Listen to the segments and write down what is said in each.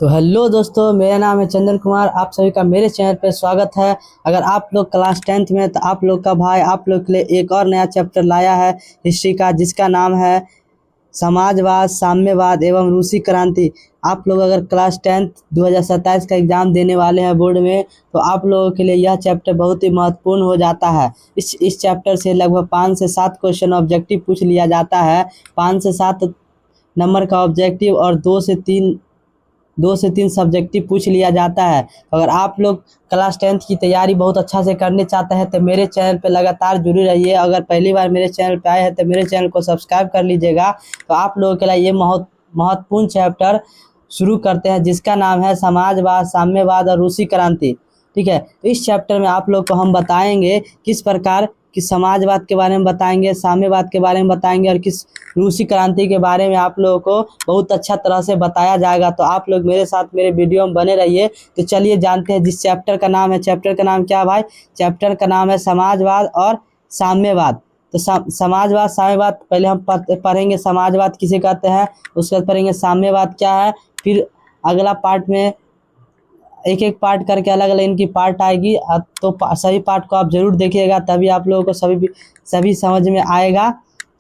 तो हेलो दोस्तों, मेरा नाम है चंदन कुमार। आप सभी का मेरे चैनल पर स्वागत है। अगर आप लोग क्लास 10th में हैं, तो आप लोग का भाई आप लोग के लिए एक और नया चैप्टर लाया है हिस्ट्री का, जिसका नाम है समाजवाद, साम्यवाद एवं रूसी क्रांति। आप लोग अगर क्लास 10th 2027 का एग्ज़ाम देने वाले हैं बोर्ड में, तो आप लोगों के लिए यह चैप्टर बहुत ही महत्वपूर्ण हो जाता है। इस चैप्टर से लगभग 5 से 7 क्वेश्चन ऑब्जेक्टिव पूछ लिया जाता है। 5 से 7 नंबर का ऑब्जेक्टिव और 2 से 3 सब्जेक्टिव पूछ लिया जाता है। अगर आप लोग क्लास 10th की तैयारी बहुत अच्छा से करने चाहते हैं, तो मेरे चैनल पे लगातार जुड़े रहिए। अगर पहली बार मेरे चैनल पे आए हैं, तो मेरे चैनल को सब्सक्राइब कर लीजिएगा। तो आप लोगों के लिए ये महत्वपूर्ण चैप्टर शुरू करते हैं, जिसका नाम है समाजवाद, साम्यवाद और रूसी क्रांति। ठीक है, तो इस चैप्टर में आप लोग को हम बताएंगे किस प्रकार कि समाजवाद के बारे में बताएंगे, साम्यवाद के बारे में बताएंगे और किस रूसी क्रांति के बारे में आप लोगों को बहुत अच्छा तरह से बताया जाएगा। तो आप लोग मेरे साथ मेरे वीडियो में बने रहिए। तो चलिए जानते हैं जिस चैप्टर का नाम है। चैप्टर का नाम क्या है भाई? चैप्टर का नाम है समाजवाद और साम्यवाद। तो समाजवाद, साम्यवाद पहले हम पढ़ेंगे समाजवाद किसे कहते हैं, उसके बाद पढ़ेंगे साम्यवाद क्या है। फिर अगला पार्ट में एक एक पार्ट करके अलग अलग इनकी पार्ट आएगी। तो सभी पार्ट को आप जरूर देखिएगा, तभी आप लोगों को सभी समझ में आएगा।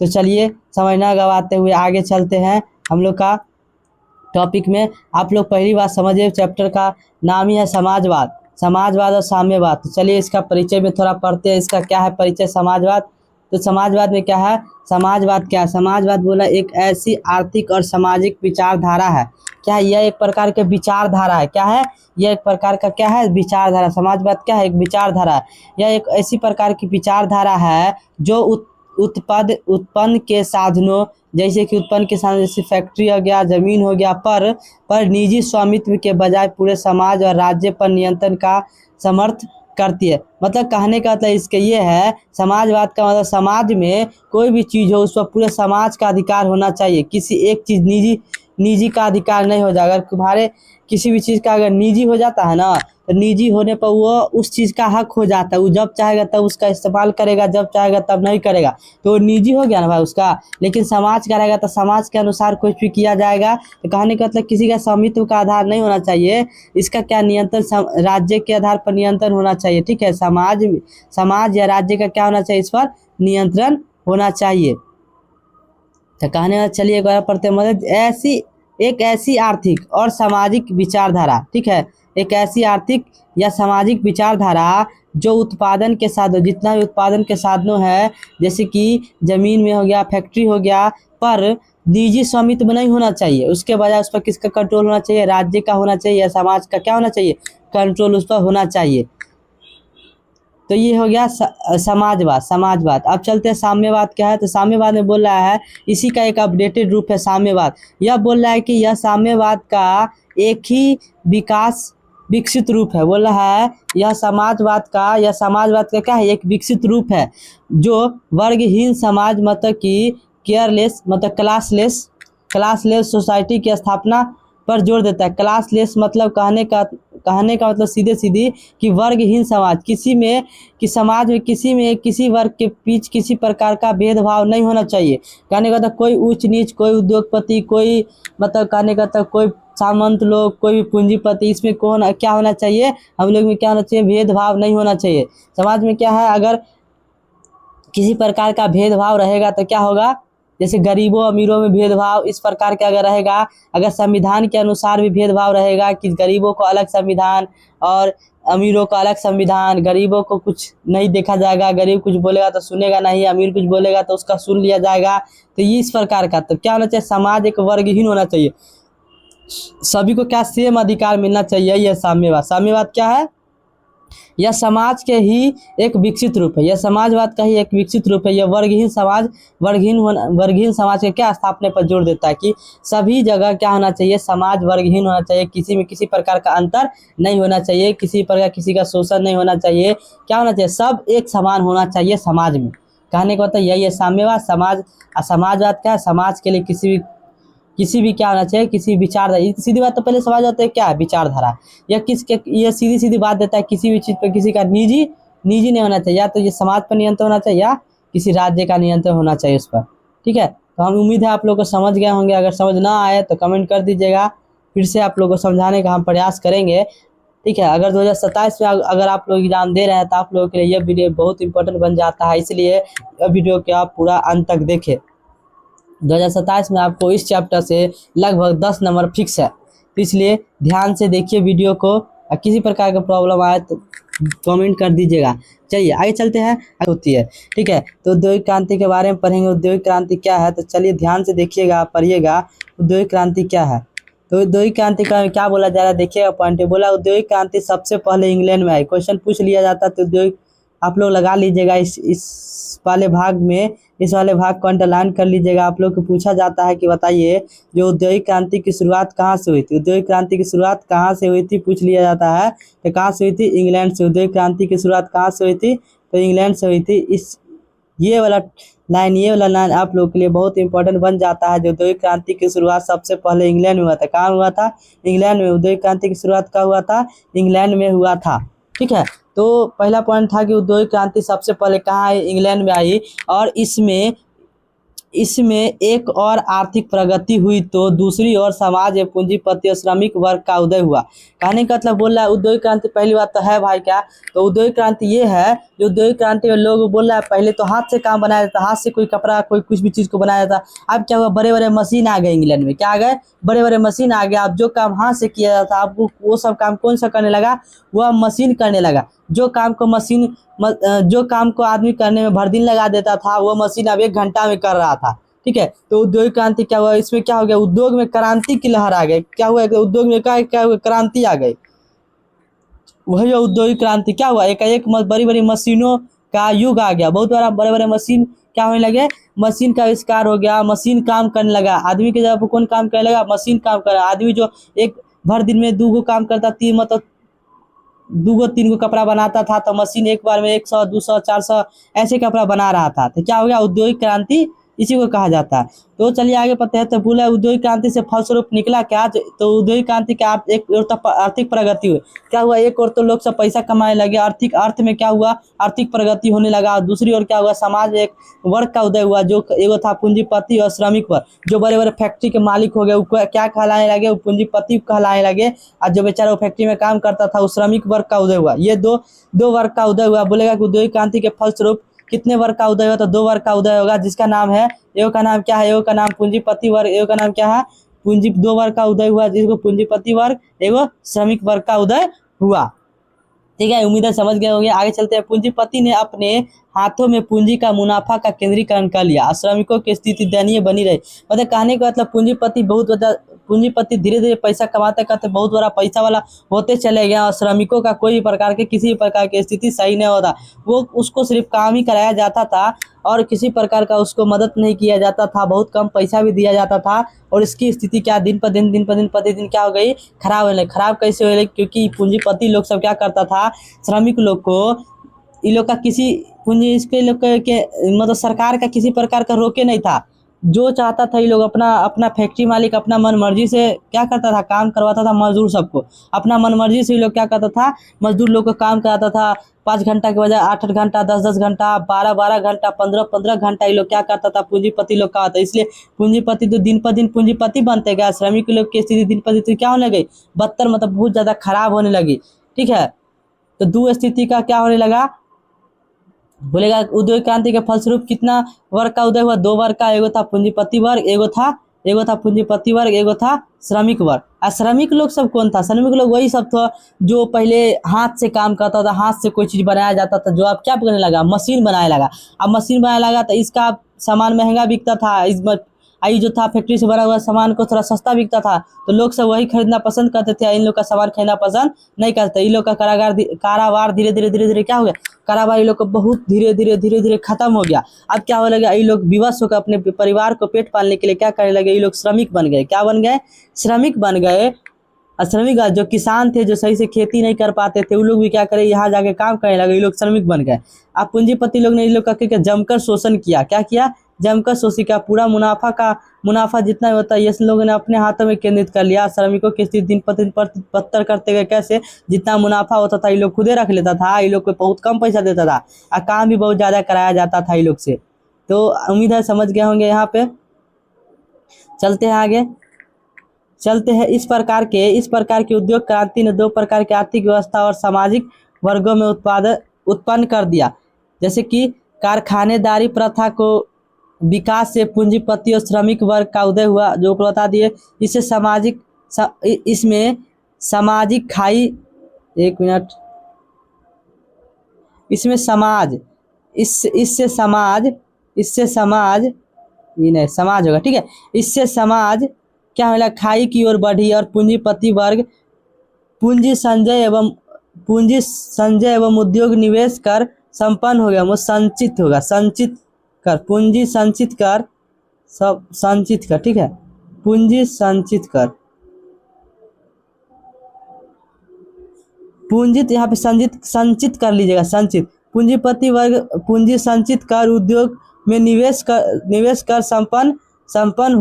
तो चलिए समय ना गवाते हुए आगे चलते हैं हम लोग का टॉपिक में। आप लोग पहली बात समझिए, चैप्टर का नाम ही है समाजवाद, समाजवाद और साम्यवाद। तो चलिए इसका परिचय में थोड़ा पढ़ते हैं। इसका क्या है परिचय समाजवाद? तो समाजवाद में क्या है? समाजवाद क्या है? समाजवाद बोला एक ऐसी आर्थिक और सामाजिक विचारधारा है। क्या है? यह एक प्रकार के विचारधारा है। क्या है? यह एक प्रकार का क्या है? विचारधारा। समाजवाद क्या है? एक विचारधारा है। यह एक ऐसी प्रकार की विचारधारा है जो उत्पन्न के साधनों, जैसे कि उत्पन्न के साधन जैसे फैक्ट्री हो गया, जमीन हो गया, पर निजी स्वामित्व के बजाय पूरे समाज और राज्य पर नियंत्रण का समर्थ करती है। मतलब कहने का मतलब इसके ये है, समाजवाद का मतलब समाज में कोई भी चीज़ हो उस पर पूरे समाज का अधिकार होना चाहिए। किसी एक चीज़ निजी का अधिकार नहीं हो जाएगा। अगर तुम्हारे किसी भी चीज़ का अगर निजी हो जाता है ना, तो निजी होने पर वो उस चीज़ का हक हो जाता है। वो जब चाहेगा तब उसका इस्तेमाल करेगा, जब चाहेगा तब नहीं करेगा। तो वो निजी हो गया ना भाई उसका। लेकिन समाज का रहेगा तो समाज के अनुसार कुछ भी किया जाएगा। तो कहने का मतलब किसी का स्वामित्व का आधार नहीं होना चाहिए। इसका क्या नियंत्रण राज्य के आधार पर नियंत्रण होना चाहिए। ठीक है, समाज या राज्य का क्या होना चाहिए? इस पर नियंत्रण होना चाहिए। तो कहने में चलिए एक बार पढ़ते हैं। मतलब एक ऐसी आर्थिक और सामाजिक विचारधारा। ठीक है, एक ऐसी आर्थिक या सामाजिक विचारधारा जो उत्पादन के साधनों, जितना भी उत्पादन के साधनों है, जैसे कि जमीन में हो गया, फैक्ट्री हो गया, पर निजी स्वामित्व नहीं होना चाहिए। उसके बजाय उस पर किसका कंट्रोल होना चाहिए? राज्य का होना चाहिए या समाज का क्या होना चाहिए? कंट्रोल उस पर होना चाहिए। तो ये हो गया समाजवाद। अब चलते हैं साम्यवाद क्या है। तो साम्यवाद में बोल रहा है, इसी का एक अपडेटेड रूप है साम्यवाद। यह बोल रहा है कि यह साम्यवाद का एक ही विकसित रूप है। बोल रहा है यह समाजवाद का क्या है? एक विकसित रूप है जो वर्गहीन समाज, मतलब कि केयरलेस, मतलब क्लासलेस सोसाइटी की स्थापना पर जोर देता है। क्लासलेस मतलब कहने का मतलब सीधे सीधी कि वर्गहीन समाज, समाज में किसी वर्ग के बीच किसी प्रकार का भेदभाव नहीं होना चाहिए। कहने का मतलब कोई ऊंच नीच, कोई उद्योगपति, कोई मतलब कहने का मतलब कोई सामंत लोग, कोई भी पूंजीपति, इसमें कौन क्या होना चाहिए? हम लोग में क्या होना चाहिए? भेदभाव नहीं होना चाहिए। समाज में क्या है, अगर किसी प्रकार का भेदभाव रहेगा तो क्या होगा? जैसे गरीबों अमीरों में भेदभाव इस प्रकार का अगर रहेगा, अगर संविधान के अनुसार भी भेदभाव रहेगा कि गरीबों को अलग संविधान और अमीरों को अलग संविधान, गरीबों को कुछ नहीं देखा जाएगा, गरीब कुछ बोलेगा तो सुनेगा नहीं, अमीर कुछ बोलेगा तो उसका सुन लिया जाएगा। तो ये इस प्रकार का तो क्या होना चाहिए? समाज एक वर्गहीन होना चाहिए। सभी को क्या सेम अधिकार मिलना चाहिए। यह साम्यवाद क्या है? यह समाज के ही एक विकसित रूप है। यह समाजवाद का ही एक विकसित रूप है। यह वर्गहीन समाज के क्या स्थापने पर जोर देता है कि सभी जगह क्या होना चाहिए? समाज वर्गहीन होना चाहिए। किसी में किसी प्रकार का अंतर नहीं होना चाहिए, किसी प्रकार किसी का शोषण नहीं होना चाहिए। क्या होना चाहिए? सब एक समान होना चाहिए समाज में। कहने का मतलब यही है साम्यवाद। समाजवाद क्या है? समाज के लिए किसी भी क्या होना चाहिए? किसी विचारधारा। सीधी बात तो पहले समझ जाते हैं क्या है विचारधारा। यह सीधी सीधी बात देता है किसी भी चीज़ पर किसी का निजी नहीं होना चाहिए। या तो ये समाज पर नियंत्रण होना चाहिए या किसी राज्य का नियंत्रण होना चाहिए उस पर। ठीक है, तो हम उम्मीद है आप लोग को समझ गए होंगे। अगर समझ ना आए तो कमेंट कर दीजिएगा। फिर से आप लोगों को समझाने का हम प्रयास करेंगे। ठीक है, अगर 2027 में अगर आप लोग एग्जाम दे रहे हैं तो आप लोगों के लिए यह वीडियो बहुत इंपॉर्टेंट बन जाता है, इसलिए यह वीडियो को आप पूरा अंत तक देखें। 2027 में आपको इस चैप्टर से लगभग 10 नंबर फिक्स है, तो इसलिए ध्यान से देखिए वीडियो को। किसी प्रकार का प्रॉब्लम आए तो कमेंट कर दीजिएगा। चलिए आगे चलते हैं। होती है, ठीक है, तो औद्योगिक क्रांति के बारे में पढ़ेंगे। औद्योगिक क्रांति क्या है, तो चलिए ध्यान से देखिएगा, पढ़िएगा औद्योगिक क्रांति क्या है। तो औद्योगिक क्रांति का क्या बोला जा रहा है, देखिएगा पॉइंट। बोला औद्योगिक क्रांति सबसे पहले इंग्लैंड में आई। क्वेश्चन पूछ लिया जाता तो औद्योगिक आप लोग लगा लीजिएगा इस वाले भाग में, इस वाले भाग को अंडरलाइन कर लीजिएगा। आप लोग को पूछा जाता है कि बताइए जो औद्योगिक क्रांति की शुरुआत कहाँ से हुई थी। औद्योगिक क्रांति की शुरुआत कहाँ से हुई थी पूछ लिया जाता है, तो कहाँ से हुई थी, इंग्लैंड से। औद्योगिक क्रांति की शुरुआत कहाँ से हुई थी, तो इंग्लैंड से हुई थी। ये वाला लाइन आप लोग के लिए बहुत इंपॉर्टेंट बन जाता है। जो औद्योगिक क्रांति की शुरुआत सबसे पहले इंग्लैंड में हुआ था। कहाँ हुआ था, इंग्लैंड में। औद्योगिक क्रांति की शुरुआत कहाँ हुआ था, इंग्लैंड में हुआ था। ठीक है, तो पहला पॉइंट था कि औद्योगिक क्रांति सबसे पहले कहाँ आई, इंग्लैंड में आई। और इसमें एक और आर्थिक प्रगति हुई तो दूसरी ओर समाज एवं पूंजीपति और श्रमिक वर्ग का उदय हुआ। कहने का मतलब बोल रहा है औद्योगिक क्रांति पहली बात तो है भाई क्या, तो औद्योगिक क्रांति ये है जो औद्योगिक क्रांति में लोग बोल रहा है पहले तो हाथ से काम बनाया जाता, हाथ से कोई कपड़ा कोई कुछ भी चीज को बनाया जाता। अब क्या हुआ, बड़े बड़े मशीन आ गए इंग्लैंड में। क्या आ गए, बड़े बड़े मशीन आ गया। अब जो काम हाथ से किया जाता अब वो सब काम कौन सा करने लगा, वह मशीन करने लगा। जो काम को आदमी करने में भर दिन लगा देता था वो मशीन अब 1 घंटा में कर रहा था। ठीक है, तो औद्योगिक क्रांति क्या हुआ, इसमें क्या हो गया, उद्योग में क्रांति की लहर आ गई। क्या हुआ, उद्योग में क्या हुआ, क्रांति आ गई। वही औद्योगिक क्रांति क्या हुआ, एक बड़ी बड़ी मशीनों का युग आ गया। बहुत बड़े बड़े मशीन क्या होने लगे, मशीन का आविष्कार हो गया। मशीन काम करने लगा। आदमी की जगह पर कौन काम करने लगा, मशीन काम कर रहा। आदमी जो एक भर दिन में 2 काम करता, 3 मतलब 2-3 कपड़ा बनाता था, तो मशीन एक बार में 100 200 400 ऐसे कपड़ा बना रहा था। तो क्या हो गया, औद्योगिक क्रांति इसी को कहा जाता है। तो चलिए आगे पढ़ते हैं। तो बोला औद्योगिक क्रांति से फलस्वरूप निकला क्या, तो औद्योगिक क्रांति का एक और तो आर्थिक प्रगति हुई। क्या हुआ, एक और तो लोग सब पैसा कमाने लगे, अर्थ में क्या हुआ, आर्थिक प्रगति होने लगा। और दूसरी ओर क्या हुआ, समाज एक वर्ग का उदय हुआ जो एगो था पूंजीपति और श्रमिक वर्ग। जो बड़े बड़े फैक्ट्री के मालिक हो गए वो क्या कहलाने लगे, वो पूंजीपति कहलाने लगे। और जो बेचारा वो फैक्ट्री में काम करता था वो श्रमिक वर्ग का उदय हुआ। ये दो वर्ग का उदय हुआ। बोलेगा कि औद्योगिक क्रांति के फलस्वरूप कितने वर्ग का उदय हुआ, तो 2 वर्ग का उदय होगा, जिसका नाम है, एगो का नाम क्या है, एगो का नाम पूंजीपति वर्ग, एगो का नाम क्या है, 2 वर्ग का उदय हुआ, जिसको पूंजीपति वर्ग, एगो श्रमिक वर्ग का उदय हुआ। ठीक है, उम्मीद है समझ गए होंगे। आगे चलते हैं। पूंजीपति ने अपने हाथों में पूंजी का मुनाफा का केंद्रीकरण कर लिया। श्रमिकों की स्थिति दयनीय बनी रही। मतलब कहने का मतलब पूंजीपति धीरे धीरे पैसा कमाते करते बहुत बड़ा पैसा वाला होते चले गया और श्रमिकों का कोई प्रकार के किसी प्रकार की स्थिति सही नहीं होता। वो उसको सिर्फ काम ही कराया जाता था और किसी प्रकार का उसको मदद नहीं किया जाता था। बहुत कम पैसा भी दिया जाता था और इसकी स्थिति क्या दिन पर दिन क्या हो गई, खराब होने लगी। खराब कैसे हो गई, क्योंकि पूंजीपति लोग सब क्या करता था, श्रमिक लोग को इन लोग का किसी पूंजी इसके लोग के मतलब सरकार का किसी प्रकार का रोके नहीं था। जो चाहता था ये लोग अपना फैक्ट्री मालिक अपना मन मर्जी से क्या करता था, काम करवाता था। मजदूर सबको अपना मन मर्जी से ये लोग क्या करता था, मजदूर लोग को काम कराता था। 5 घंटा के बजाय 8-8 घंटा, 10-10 घंटा, 12-12 घंटा, 15-15 घंटा ये लोग क्या करता था, पूंजीपति लोग का होता। इसलिए पूंजीपति तो दिन पर दिन पूंजीपति बनते गया। श्रमिक लोग की स्थिति दिन पर दिन क्या होने लगी, बदतर, मतलब बहुत ज्यादा खराब होने लगी। ठीक है, तो दो स्थिति का क्या होने लगा, बोलेगा औद्योगिक क्रांति के फलस्वरूप कितना वर्ग का उदय हुआ, 2 वर्ग का। एगो था पूंजीपति वर्ग, एगो था पूंजीपति वर्ग, एगो था श्रमिक वर्ग। और श्रमिक लोग सब कौन था, श्रमिक लोग वही सब था जो पहले हाथ से काम करता था, हाथ से कोई चीज बनाया जाता था, जो अब क्या करने लगा, मशीन बनाने लगा। अब मशीन बनाने लगा तो इसका सामान महंगा बिकता था। आई जो था फैक्ट्री से बना हुआ सामान को थोड़ा सस्ता बिकता था, तो लोग सब वही खरीदना पसंद करते थे। इन लोग का सामान खरीदना पसंद नहीं करते। इन लोग का कारोबार धीरे धीरे क्या हो गया, कारोबार इन लोग को बहुत धीरे धीरे खत्म हो गया। अब क्या हो लगा, ये लोग विवश होकर अपने परिवार को पेट पालने के लिए क्या करने लगे, ये लोग श्रमिक बन गए। क्या बन गए, श्रमिक बन गए। श्रमिक जो किसान थे जो सही से खेती नहीं कर पाते थे, वो लोग भी क्या करे, यहाँ जाके काम करने लगे, ये लोग श्रमिक बन गए। अब पूंजीपति लोग ने इन लोग का जमकर शोषण किया। क्या किया, जमकर शोषण किया। पूरा मुनाफा जितना होता है ये लोगों ने अपने हाथों में केंद्रित कर लिया। श्रमिकों की स्थिति दिन प्रतिदिन बदतर करते गए। कैसे, जितना मुनाफा होता था ये लोग खुदे रख लेता था, ये लोग को बहुत कम पैसा देता था और काम भी बहुत ज्यादा कराया जाता था ये लोग से। तो उम्मीद है समझ गए होंगे। यहाँ पे चलते हैं आगे। चलते हैं इस प्रकार की उद्योग क्रांति ने दो प्रकार की आर्थिक व्यवस्था और सामाजिक वर्गों में उत्पन्न कर दिया। जैसे कि कारखानेदारी प्रथा को विकास से पूंजीपति और श्रमिक वर्ग का उदय हुआ, जो ऊपर बता दिए। इससे इसमें सामाजिक खाई, एक मिनट, इसमें समाज, इससे समाज ये नहीं समाज होगा, ठीक है। इससे समाज क्या मिला, खाई की ओर बढ़ी और पूंजीपति वर्ग पूंजी संचय एवं उद्योग निवेश कर संपन्न हो गया। वो संचित होगा, संचित कर, पूंजी संचित कर, सब संचित कर, ठीक है, पूंजी संचित कर, पूंजित यहाँ पे संचित कर लीजिएगा, संचित। पूंजीपति वर्ग पूंजी संचित कर उद्योग में निवेश कर संपन्न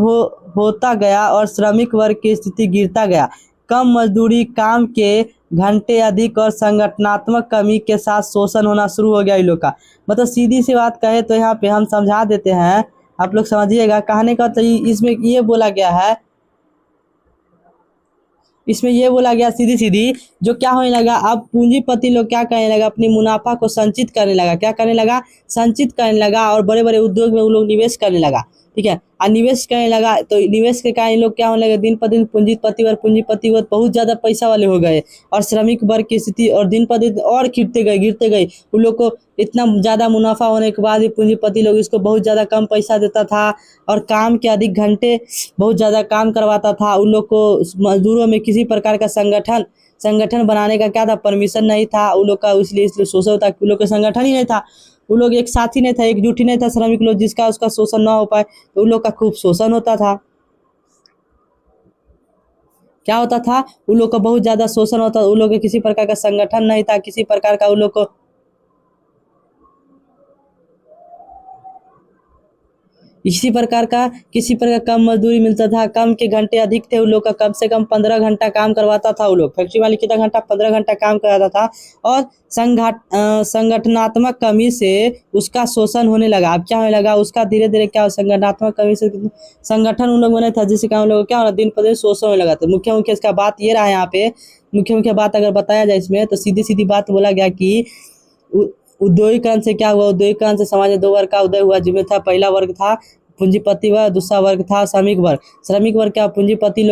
होता गया और श्रमिक वर्ग की स्थिति गिरता गया। कम मजदूरी, काम के घंटे अधिक और संगठनात्मक कमी के साथ शोषण होना शुरू हो गया इन लोग का। मतलब सीधी सी बात कहे तो यहाँ पे हम समझा देते हैं, आप लोग समझिएगा। कहने का तो इसमें ये बोला गया है, इसमें ये बोला गया सीधी जो क्या होने लगा, अब पूंजीपति लोग क्या करने लगा, अपनी मुनाफा को संचित करने लगा। क्या करने लगा, संचित करने लगा और बड़े बड़े उद्योग में वो लोग निवेश करने लगा, ठीक है। और निवेश करने लगा तो निवेश के कारण लोग क्या होने लगे, दिन पर दिन पूंजीपति वर्ग बहुत ज्यादा पैसा वाले हो गए और श्रमिक वर्ग की स्थिति और दिन पर दिन और गिरते गए। उन लोग को इतना ज्यादा मुनाफा होने के बाद भी पूंजीपति लोग इसको बहुत ज्यादा कम पैसा देता था और काम के अधिक घंटे बहुत ज्यादा काम करवाता था। उन लोग को मजदूरों में किसी प्रकार का संगठन बनाने का क्या था, परमिशन नहीं था उन लोग का, इसलिए शोषण होता, उन लोग का संगठन ही नहीं था, उन लोग एक साथ ही नहीं था, एकजुट ही नहीं था श्रमिक लोग, जिसका उसका शोषण ना हो पाए तो उन लोग का खूब शोषण होता था। क्या होता था, उन लोग का बहुत ज्यादा शोषण होता, उन लोग के किसी प्रकार का संगठन नहीं था, किसी प्रकार का उन लोग को किसी प्रकार कम मजदूरी मिलता था, कम के घंटे अधिक थे उन लोग का, कम से कम 15 घंटा काम करवाता था उन लोग। फैक्ट्री वाले कितना घंटा, 15 घंटा काम करवाता था और संगठनात्मक कमी से उसका शोषण होने लगा। अब क्या होने लगा, उसका धीरे धीरे क्या, संगठनात्मक कमी से संगठन उन लोगों ने था, जिससे क्या उन लोगों क्या होना, दिन पर दिन शोषण होने लगा। तो मुख्य इसका बात ये रहा, यहाँ पे मुख्य बात अगर बताया जाए इसमें तो सीधी बात बोला गया कि औद्योगिकरण से क्या हुआ, औद्योगिकरण से समाज में दो वर्ग का उदय हुआ, जिसमें था पहला वर्ग था पूंजीपति वर्ग, दूसरा वर्ग था श्रमिक वर्ग। श्रमिक वर्ग क्या, पूंजीपति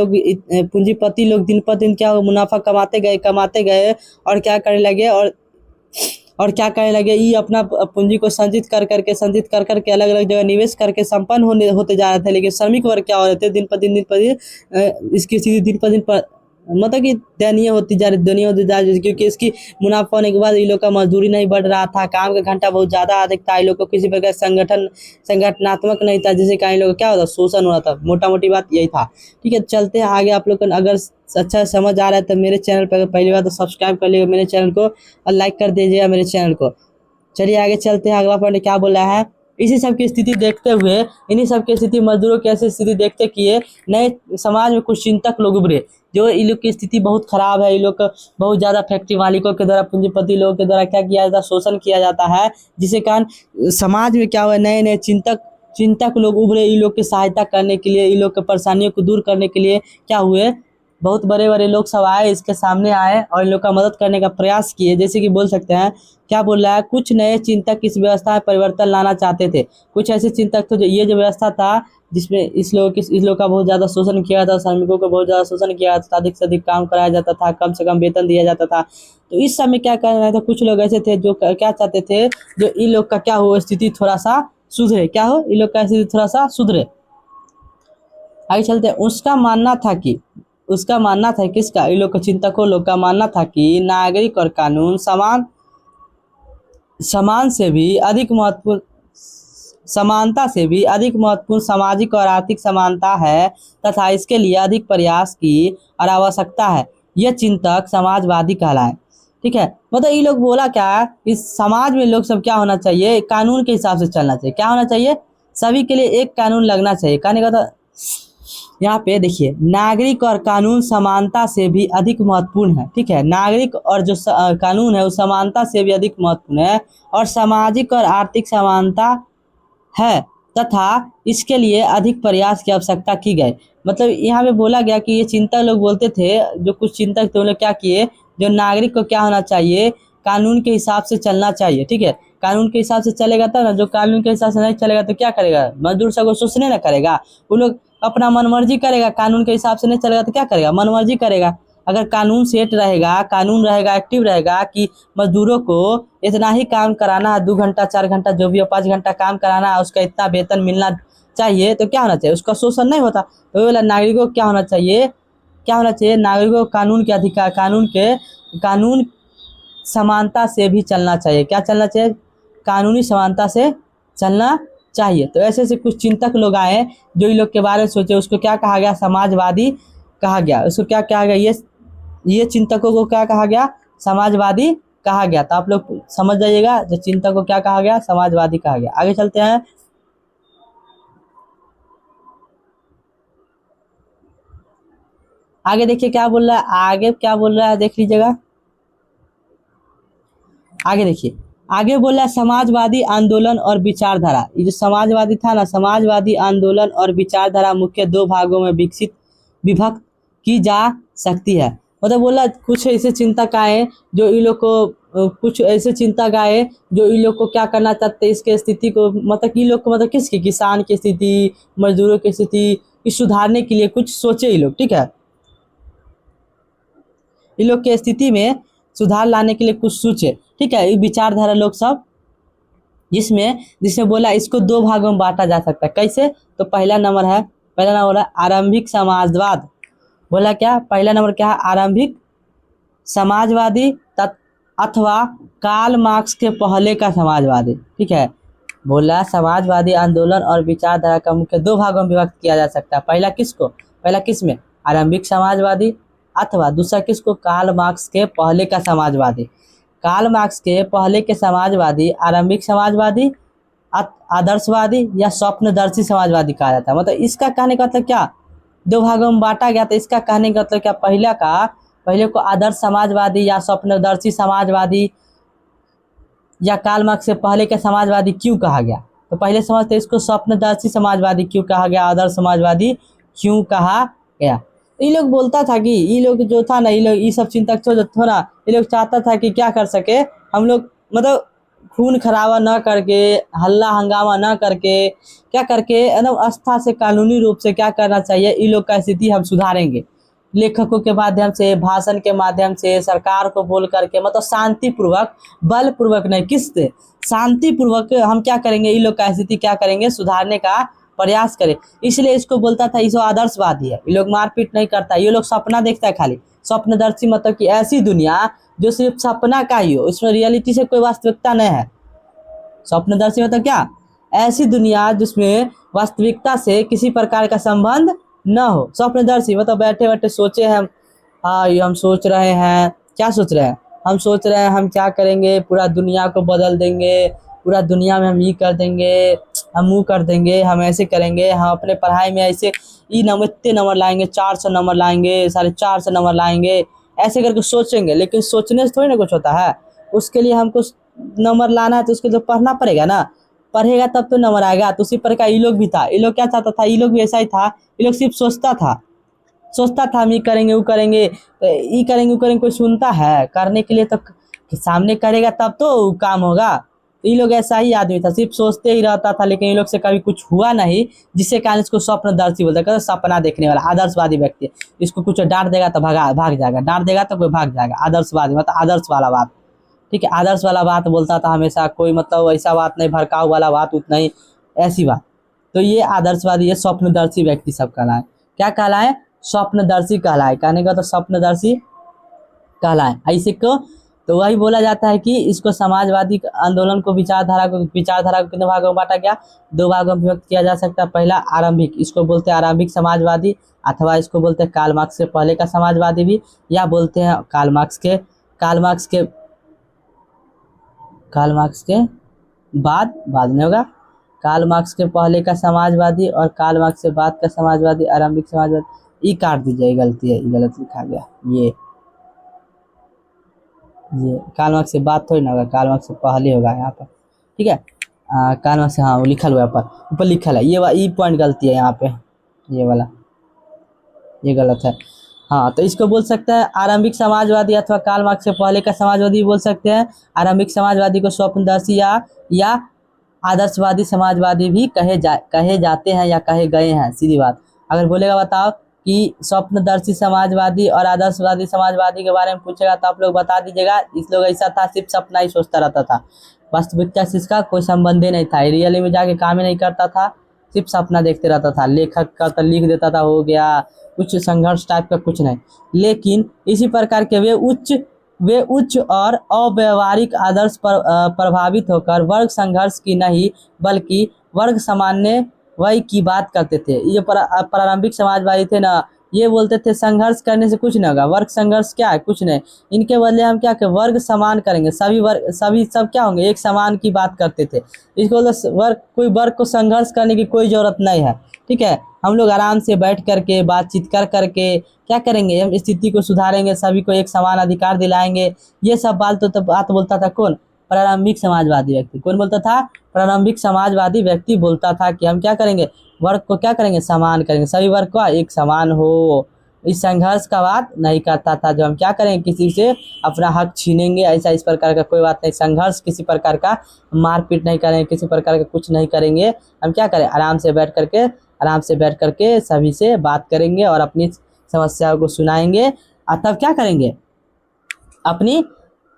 लोग दिन पर दिन क्या मुनाफा कमाते गए और क्या करने लगे और क्या करने लगे, ये अपना पूंजी को संचित कर करके अलग अलग जगह निवेश करके संपन्न होते जा रहे थे। लेकिन श्रमिक वर्ग क्या हो रहे थे, दिन पर दिन इसकी स्थिति दिन पर दिन मतलब कि दयनीय होती जा रही, क्योंकि इसकी मुनाफा होने के बाद इन लोग का मजदूरी नहीं बढ़ रहा था, काम का घंटा बहुत ज्यादा अधिक था, इन लोग को किसी प्रकार संगठनात्मक नहीं था, जिससे कारण इन लोग क्या होता, शोषण हो रहा था। मोटा मोटी बात यही था, ठीक है। चलते हैं आगे। आप लोग को अगर अच्छा समझ आ रहा है तो मेरे चैनल पर पहली बार तो सब्सक्राइब कर लीजिएगा मेरे चैनल को और लाइक कर दीजिएगा मेरे चैनल को। चलिए आगे चलते हैं। अगला पॉइंट क्या बोल रहा है, इसी सब की स्थिति देखते हुए, इन्हीं सब की स्थिति, मजदूरों की ऐसी स्थिति देखते किए नए समाज में कुछ चिंतक लोग उभरे, जो इन लोग की स्थिति बहुत खराब है। इन लोग को बहुत ज्यादा फैक्ट्री मालिकों के द्वारा, पूंजीपति लोगों के द्वारा क्या किया जाता है, शोषण किया जाता है, जिसके कारण समाज में क्या हुआ, नए चिंतक लोग उभरे इन लोग की सहायता करने के लिए, इन लोग की परेशानियों को दूर करने के लिए क्या हुए, बहुत बड़े लोग सब आए, इसके सामने आए और इन लोग का मदद करने का प्रयास किए। जैसे कि बोल सकते हैं, क्या बोल रहा है, कुछ नए चिंतक इस व्यवस्था में परिवर्तन लाना चाहते थे। कुछ ऐसे चिंतक थे, ये जो व्यवस्था था जिसमें इस लोग का बहुत ज्यादा शोषण किया था, श्रमिकों को बहुत ज्यादा शोषण किया जाता था, अधिक से अधिक काम कराया जाता था, कम से कम वेतन दिया जाता था। तो इस समय क्या करना था, कुछ लोग ऐसे थे जो क्या चाहते थे, जो इन लोग का क्या हो, स्थिति थोड़ा सा सुधरे, क्या हो, इन लोग का स्थिति थोड़ा सा सुधरे। आगे चलते हैं। उसका मानना था किसका, इन लोग के चिंतकों लोग का मानना था कि नागरिक और कानून समानता से भी अधिक महत्वपूर्ण सामाजिक और आर्थिक समानता है तथा इसके लिए अधिक प्रयास की और आवश्यकता है। यह चिंतक समाजवादी कहलाए, ठीक है। मतलब ये लोग बोला क्या, इस समाज में लोग सब क्या होना चाहिए, कानून के हिसाब से चलना चाहिए। क्या होना चाहिए, सभी के लिए एक कानून लगना चाहिए। कहने का तो यहाँ पे देखिए, नागरिक और कानून समानता से भी अधिक महत्वपूर्ण है, ठीक है। नागरिक और जो कानून है वो समानता से भी अधिक महत्वपूर्ण है और सामाजिक और आर्थिक समानता है तथा इसके लिए अधिक प्रयास की आवश्यकता की गई। मतलब यहाँ पे बोला गया कि ये चिंतक लोग बोलते थे, जो कुछ चिंतक थे उन लोग क्या किए, जो नागरिक को क्या होना चाहिए, कानून के हिसाब से चलना चाहिए, ठीक है। कानून के हिसाब से चलेगा तब ना, जो कानून के हिसाब से नहीं चलेगा तो क्या करेगा, मजदूर सबको शोषण ना करेगा। वो लोग अपना मनमर्जी करेगा, कानून के हिसाब से नहीं चलेगा तो क्या करेगा, मनमर्जी करेगा। अगर कानून सेट रहेगा, कानून रहेगा, एक्टिव रहेगा कि मजदूरों को इतना ही काम कराना है, 2 घंटा 4 घंटा जो भी हो, 5 घंटा काम कराना है, उसका इतना वेतन मिलना चाहिए, तो क्या होना चाहिए, उसका शोषण नहीं होता। तो वो वाला नागरिकों को क्या होना चाहिए, क्या होना चाहिए, नागरिकों को कानून के अधिकार, कानून समानता से भी चलना चाहिए। क्या चलना चाहिए, कानूनी समानता से चलना चाहिए। तो ऐसे ऐसे कुछ चिंतक लोग आए जो इन लोग के बारे में सोचे, उसको क्या कहा गया, समाजवादी कहा गया। उसको क्या कहा गया, ये चिंतकों को क्या कहा गया, समाजवादी कहा गया। तो आप लोग समझ जाइएगा, जो चिंतक को क्या कहा गया, समाजवादी कहा गया। आगे चलते हैं। आगे देखिए क्या बोल रहा है, आगे क्या बोल रहा है देख लीजिएगा। आगे देखिए, आगे बोला है समाजवादी आंदोलन और विचारधारा। ये जो समाजवादी था ना, समाजवादी आंदोलन और विचारधारा मुख्य 2 भागों में विभक्त की जा सकती है। मतलब बोला कुछ ऐसे चिंतक आए जो इन लोग को कुछ ऐसे चिंतक आए जो इन लोग को क्या करना चाहते, इसके स्थिति को, मतलब इन लोग को, मतलब किसकी, किसान की स्थिति, मजदूरों की स्थिति इस सुधारने के लिए कुछ सोचे ये लोग, ठीक है। इन लोग की स्थिति में सुधार लाने के लिए कुछ सोचे, ठीक है। ये विचारधारा लोग सब, जिसमें बोला इसको 2 भागों में बांटा जा सकता है। कैसे, तो पहला नंबर है आरंभिक समाजवाद। बोला क्या, पहला नंबर क्या है, आरंभिक समाजवादी अथवा कार्ल मार्क्स के पहले का समाजवादी, ठीक है। बोला समाजवादी आंदोलन और विचारधारा का मुख्य 2 भागों में विभक्त किया जा सकता है। पहला किसको, पहला किसमें, आरंभिक समाजवादी, अथवा दूसरा किसको, कार्ल मार्क्स के पहले का समाजवादी। कार्ल मार्क्स के पहले के समाजवादी आरंभिक समाजवादी, आदर्शवादी या स्वप्नदर्शी समाजवादी कहा जाता है। मतलब इसका कहने का मतलब क्या, 2 भागों में बांटा गया। तो इसका कहने का मतलब क्या, पहले को आदर्श समाजवादी या स्वप्नदर्शी समाजवादी या कार्ल मार्क्स से पहले के समाजवादी क्यों कहा गया। तो पहले समझते इसको स्वप्नदर्शी समाजवादी क्यों कहा गया, आदर्श समाजवादी क्यों कहा गया। ये लोग बोलता था कि ये लोग जो था ना, ये लोग ये सब चिंतक जो था ना, ये लोग चाहता था कि क्या कर सके हम लोग, मतलब खून खराबा ना करके, हल्ला हंगामा ना करके, क्या करके एकदम आस्था से, कानूनी रूप से क्या करना चाहिए, इन लोग का स्थिति हम सुधारेंगे। लेखकों के माध्यम से, भाषण के माध्यम से, सरकार को बोल करके, मतलब शांतिपूर्वक, बलपूर्वक नहीं, किससे, शांतिपूर्वक हम क्या करेंगे, इन लोग का स्थिति क्या करेंगे, सुधारने का प्रयास करें। इसलिए इसको बोलता था, इसको आदर्शवादी है। ये लोग मारपीट नहीं करता, ये लोग सपना देखता है खाली। स्वप्नदर्शी मतलब कि ऐसी दुनिया जो सिर्फ सपना का ही हो, इसमें रियलिटी से कोई वास्तविकता नहीं है। स्वप्नदर्शी मतलब क्या, ऐसी दुनिया जिसमें वास्तविकता से किसी प्रकार का संबंध न हो। स्वप्नदर्शी मतलब बैठे बैठे सोचे हम, हाँ ये हम सोच रहे हैं, क्या सोच रहे हैं, हम सोच रहे हैं हम क्या करेंगे, पूरा दुनिया को बदल देंगे, पूरा दुनिया में हम ये कर देंगे, हम वो कर देंगे, हम ऐसे करेंगे, हम अपने पढ़ाई में ऐसे ई नंबर, इतने नंबर लाएंगे, 400 नंबर लाएंगे, 450 नंबर लाएंगे, ऐसे करके सोचेंगे। लेकिन सोचने से थोड़ी ना कुछ होता है, उसके लिए हमको नंबर लाना है तो उसके लिए तो पढ़ना पड़ेगा ना, पढ़ेगा तब तो नंबर आएगा। तो उसी प्रकार ये लोग भी था, ये लोग क्या चाहता था, ये लोग भी ऐसा ही था। ये लोग सिर्फ सोचता था हम ये करेंगे वो करेंगे, तो ये करेंगे वो करेंगे, कोई सुनता है, करने के लिए तो सामने करेगा तब तो काम होगा। तो ये लोग ऐसा ही आदमी था, सिर्फ सोचते ही रहता था, लेकिन ये लोग से कभी कुछ हुआ नहीं, जिससे कारण इसको स्वप्नदर्शी बोलते हैं, सपना देखने वाला आदर्शवादी व्यक्ति। इसको कुछ डांट देगा तो भाग जाएगा, डांट देगा तो कोई भाग जाएगा। आदर्शवादी मतलब आदर्श वाला बात, ठीक है, आदर्श वाला बात बोलता था हमेशा, कोई मतलब ऐसा बात नहीं, भड़काऊ वाला बात उतना ही, ऐसी बात। तो ये आदर्शवादी, ये स्वप्नदर्शी व्यक्ति सब कहलाए। क्या कहलाए, स्वप्नदर्शी कहलाए। कहने का तो स्वप्नदर्शी कहलाए ऐसे को। तो वही बोला जाता है कि इसको समाजवादी आंदोलन को, विचारधारा को कितने भागों में बांटा गया, 2 भागों में विभक्त किया जा सकता है। पहला आरंभिक, इसको बोलते हैं आरंभिक समाजवादी, अथवा इसको बोलते हैं कार्ल मार्क्स से पहले का समाजवादी भी, या बोलते हैं कार्ल मार्क्स के बाद नहीं होगा, कार्ल मार्क्स के पहले का समाजवादी और कार्ल मार्क्स के बाद का समाजवादी, आरंभिक समाजवादी। ई काट दीजिए, गलती है, गलत लिखा गया। ये कार्ल मार्क्स से बात थोड़ी ना होगा, कार्ल मार्क्स से पहले होगा यहाँ पर, ठीक है। कार्ल मार्क्स, हाँ वो लिखल हुआ ऊपर लिखल है, ये पॉइंट गलती है यहाँ पे, ये वाला ये गलत है। हाँ, तो इसको बोल सकते हैं आरंभिक समाजवादी अथवा कार्ल मार्क्स से पहले का समाजवादी बोल सकते हैं। आरंभिक समाजवादी को स्वप्नदर्शी या आदर्शवादी समाजवादी भी कहे जाते हैं या कहे गए हैं, सीधी बात। अगर बोलेगा बताओ कि स्वप्नदर्शी समाजवादी और आदर्शवादी समाजवादी के बारे में पूछेगा तो आप लोग बता दीजिएगा। इस लोग ऐसा था, सिर्फ सपना ही सोचता रहता था, वास्तविकता से इसका कोई संबंध ही नहीं था, रियली में जाके काम ही नहीं करता था, सिर्फ सपना देखते रहता था। लेखक का तो लिख देता था, हो गया, कुछ संघर्ष टाइप का कुछ नहीं। लेकिन इसी प्रकार के वे उच्च और अव्यवहारिक आदर्श पर प्रभावित होकर वर्ग संघर्ष की नहीं बल्कि वर्ग समन्वय की बात करते थे। ये प्रारंभिक समाजवादी थे ना, ये बोलते थे संघर्ष करने से कुछ नहीं होगा, वर्ग संघर्ष क्या है, कुछ नहीं, इनके बदले हम क्या करें, वर्ग समान करेंगे, सभी सब क्या होंगे, एक समान की बात करते थे। इसको कोई वर्ग को संघर्ष करने की कोई जरूरत नहीं है, ठीक है। हम लोग आराम से बैठ करके बातचीत करके क्या करेंगे, हम स्थिति को सुधारेंगे, सभी को एक समान अधिकार दिलाएंगे। ये सब बात बोलता था कौन, प्रारंभिक समाजवादी व्यक्ति। कौन बोलता था, प्रारंभिक समाजवादी व्यक्ति बोलता था कि हम क्या करेंगे, वर्ग को क्या करेंगे, समान करेंगे, सभी वर्ग को एक समान हो। इस संघर्ष का बात नहीं करता था, जो हम क्या करेंगे, किसी से अपना हक छीनेंगे, ऐसा इस प्रकार का कोई बात नहीं। संघर्ष किसी प्रकार का मारपीट नहीं करेंगे, किसी प्रकार का कुछ नहीं करेंगे। हम क्या करें, आराम से बैठ करके सभी से बात करेंगे और अपनी समस्याओं को सुनाएंगे। और तब क्या करेंगे,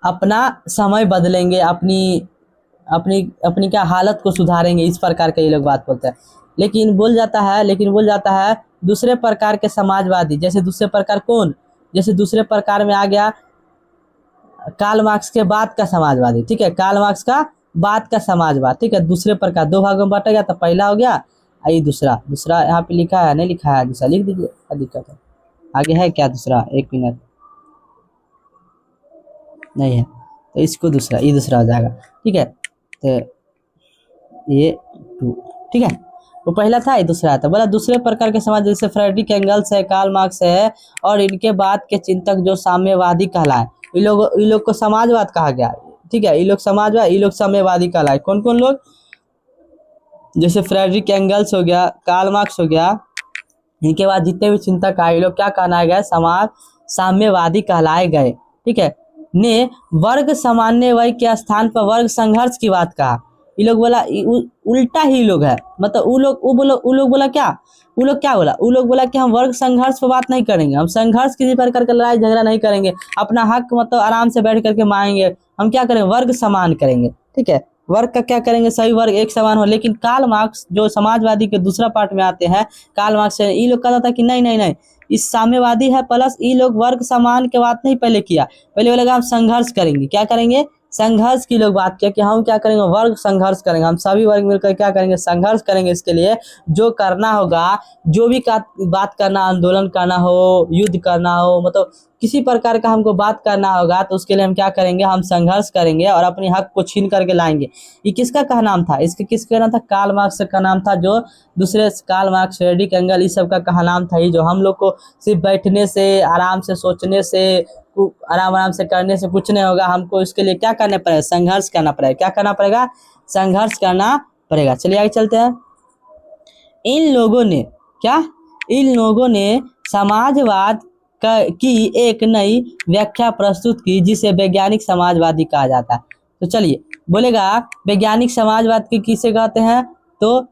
अपना समय बदलेंगे, अपनी क्या हालत को सुधारेंगे। इस प्रकार के ये लोग बात बोलते हैं। लेकिन बोल जाता है दूसरे प्रकार के समाजवादी, जैसे दूसरे प्रकार कौन, जैसे दूसरे प्रकार में आ गया कार्ल मार्क्स के बाद का समाजवादी, ठीक है, कार्ल मार्क्स का बाद का समाजवाद, ठीक है। दूसरे प्रकार दो भागों में बांटा गया, तो पहला हो गया, ये दूसरा यहाँ पे लिखा है, नहीं लिखा है, दूसरा लिख दीजिए, क्या दिक्कत है, आगे है क्या दूसरा, एक मिनट, नहीं है तो इसको ये दूसरा हो जाएगा, ठीक है। तो ये 2, ठीक है, वो पहला था, ये दूसरा था। बोला दूसरे प्रकार के समाज, जैसे फ्रेडरिक एंगल्स है, कार्ल मार्क्स है और इनके बाद के चिंतक जो साम्यवादी कहलाए, ये लोग को समाजवाद कहा गया, ठीक है। ये लोग समाजवाद, ये लोग साम्यवादी कहलाए। कौन कौन लोग, जैसे फ्रेडरिक एंगल्स हो गया, कार्ल मार्क्स हो गया, इनके बाद जितने भी चिंतक आए, ये लोग क्या कहलाए गए, साम्यवादी कहलाए गए, ठीक है। ने वर्ग समन्वय के स्थान पर वर्ग संघर्ष की बात कहा। ये लोग बोला उल्टा ही लोग है, मतलब वो लोग बोला क्या, वो लोग बोला कि हम वर्ग संघर्ष पर बात नहीं करेंगे, हम संघर्ष किसी प्रकार का लड़ाई झगड़ा नहीं करेंगे, अपना हक मतलब आराम से बैठ करके मांगेंगे, हम क्या करेंगे, वर्ग समान करेंगे, ठीक है। वर्ग का क्या करेंगे, सभी वर्ग एक समान हो। लेकिन कार्ल मार्क्स जो समाजवादी के दूसरा पार्ट में आते हैं, कार्ल मार्क्स ये लोग कहता था कि नहीं, इस साम्यवादी है, प्लस ये लोग वर्ग समान के बात नहीं पहले किया, पहले बोलेगा हम संघर्ष करेंगे, क्या करेंगे, संघर्ष की लोग बात किया कि हम क्या करेंगे, वर्ग संघर्ष करेंगे, हम सभी वर्ग मिलकर क्या करेंगे, संघर्ष करेंगे। इसके लिए जो करना होगा, जो भी बात करना, आंदोलन करना हो, युद्ध करना हो, मतलब किसी प्रकार का हमको बात करना होगा, तो उसके लिए हम क्या करेंगे, हम संघर्ष करेंगे और अपने हक को छीन करके लाएंगे। ये किसका कहा नाम था, किसका नाम था, कार्ल मार्क्स का नाम था। जो दूसरे कार्ल मार्क्स, फ्रेडरिक एंगल, इस सब का कहा नाम था। ये जो हम लोग को सिर्फ बैठने से, आराम से सोचने से, आराम से करने से कुछ नहीं होगा, हमको इसके लिए क्या करना पड़ेगा, संघर्ष करना पड़ेगा। क्या करना पड़ेगा, संघर्ष करना पड़ेगा। चलिए आगे चलते हैं। इन लोगों ने समाजवाद की एक नई व्याख्या प्रस्तुत की, जिसे वैज्ञानिक समाजवादी कहा जाता है। तो चलिए बोलेगा वैज्ञानिक समाजवाद की किसे कहते हैं, तो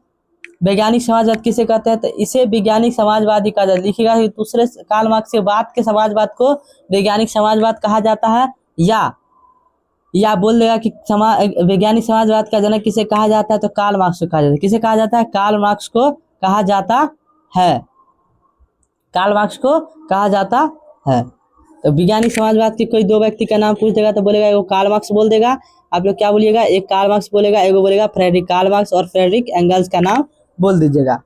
वैज्ञानिक समाजवाद किसे कहते हैं, तो इसे वैज्ञानिक समाजवादी कहा जाता है। लिखिएगा दूसरे कार्ल मार्क्स के बाद के समाजवाद को वैज्ञानिक समाजवाद कहा जाता है, या बोल देगा कि वैज्ञानिक समाजवाद का जनक किसे कहा जाता है, तो कार्ल मार्क्स को कहा जाता है। किसे कहा जाता है, कार्ल मार्क्स को कहा जाता है, कार्ल मार्क्स को कहा जाता है। तो वैज्ञानिक समाजवाद के कोई दो व्यक्ति का नाम पूछ देगा तो बोलेगा वो कार्ल मार्क्स बोल देगा। आप लोग क्या बोलिएगा, एक कार्ल मार्क्स बोलेगा, एक बोलेगा फ्रेडरिक, कार्ल मार्क्स और फ्रेडरिक एंगल्स का नाम बोल दीजिएगा।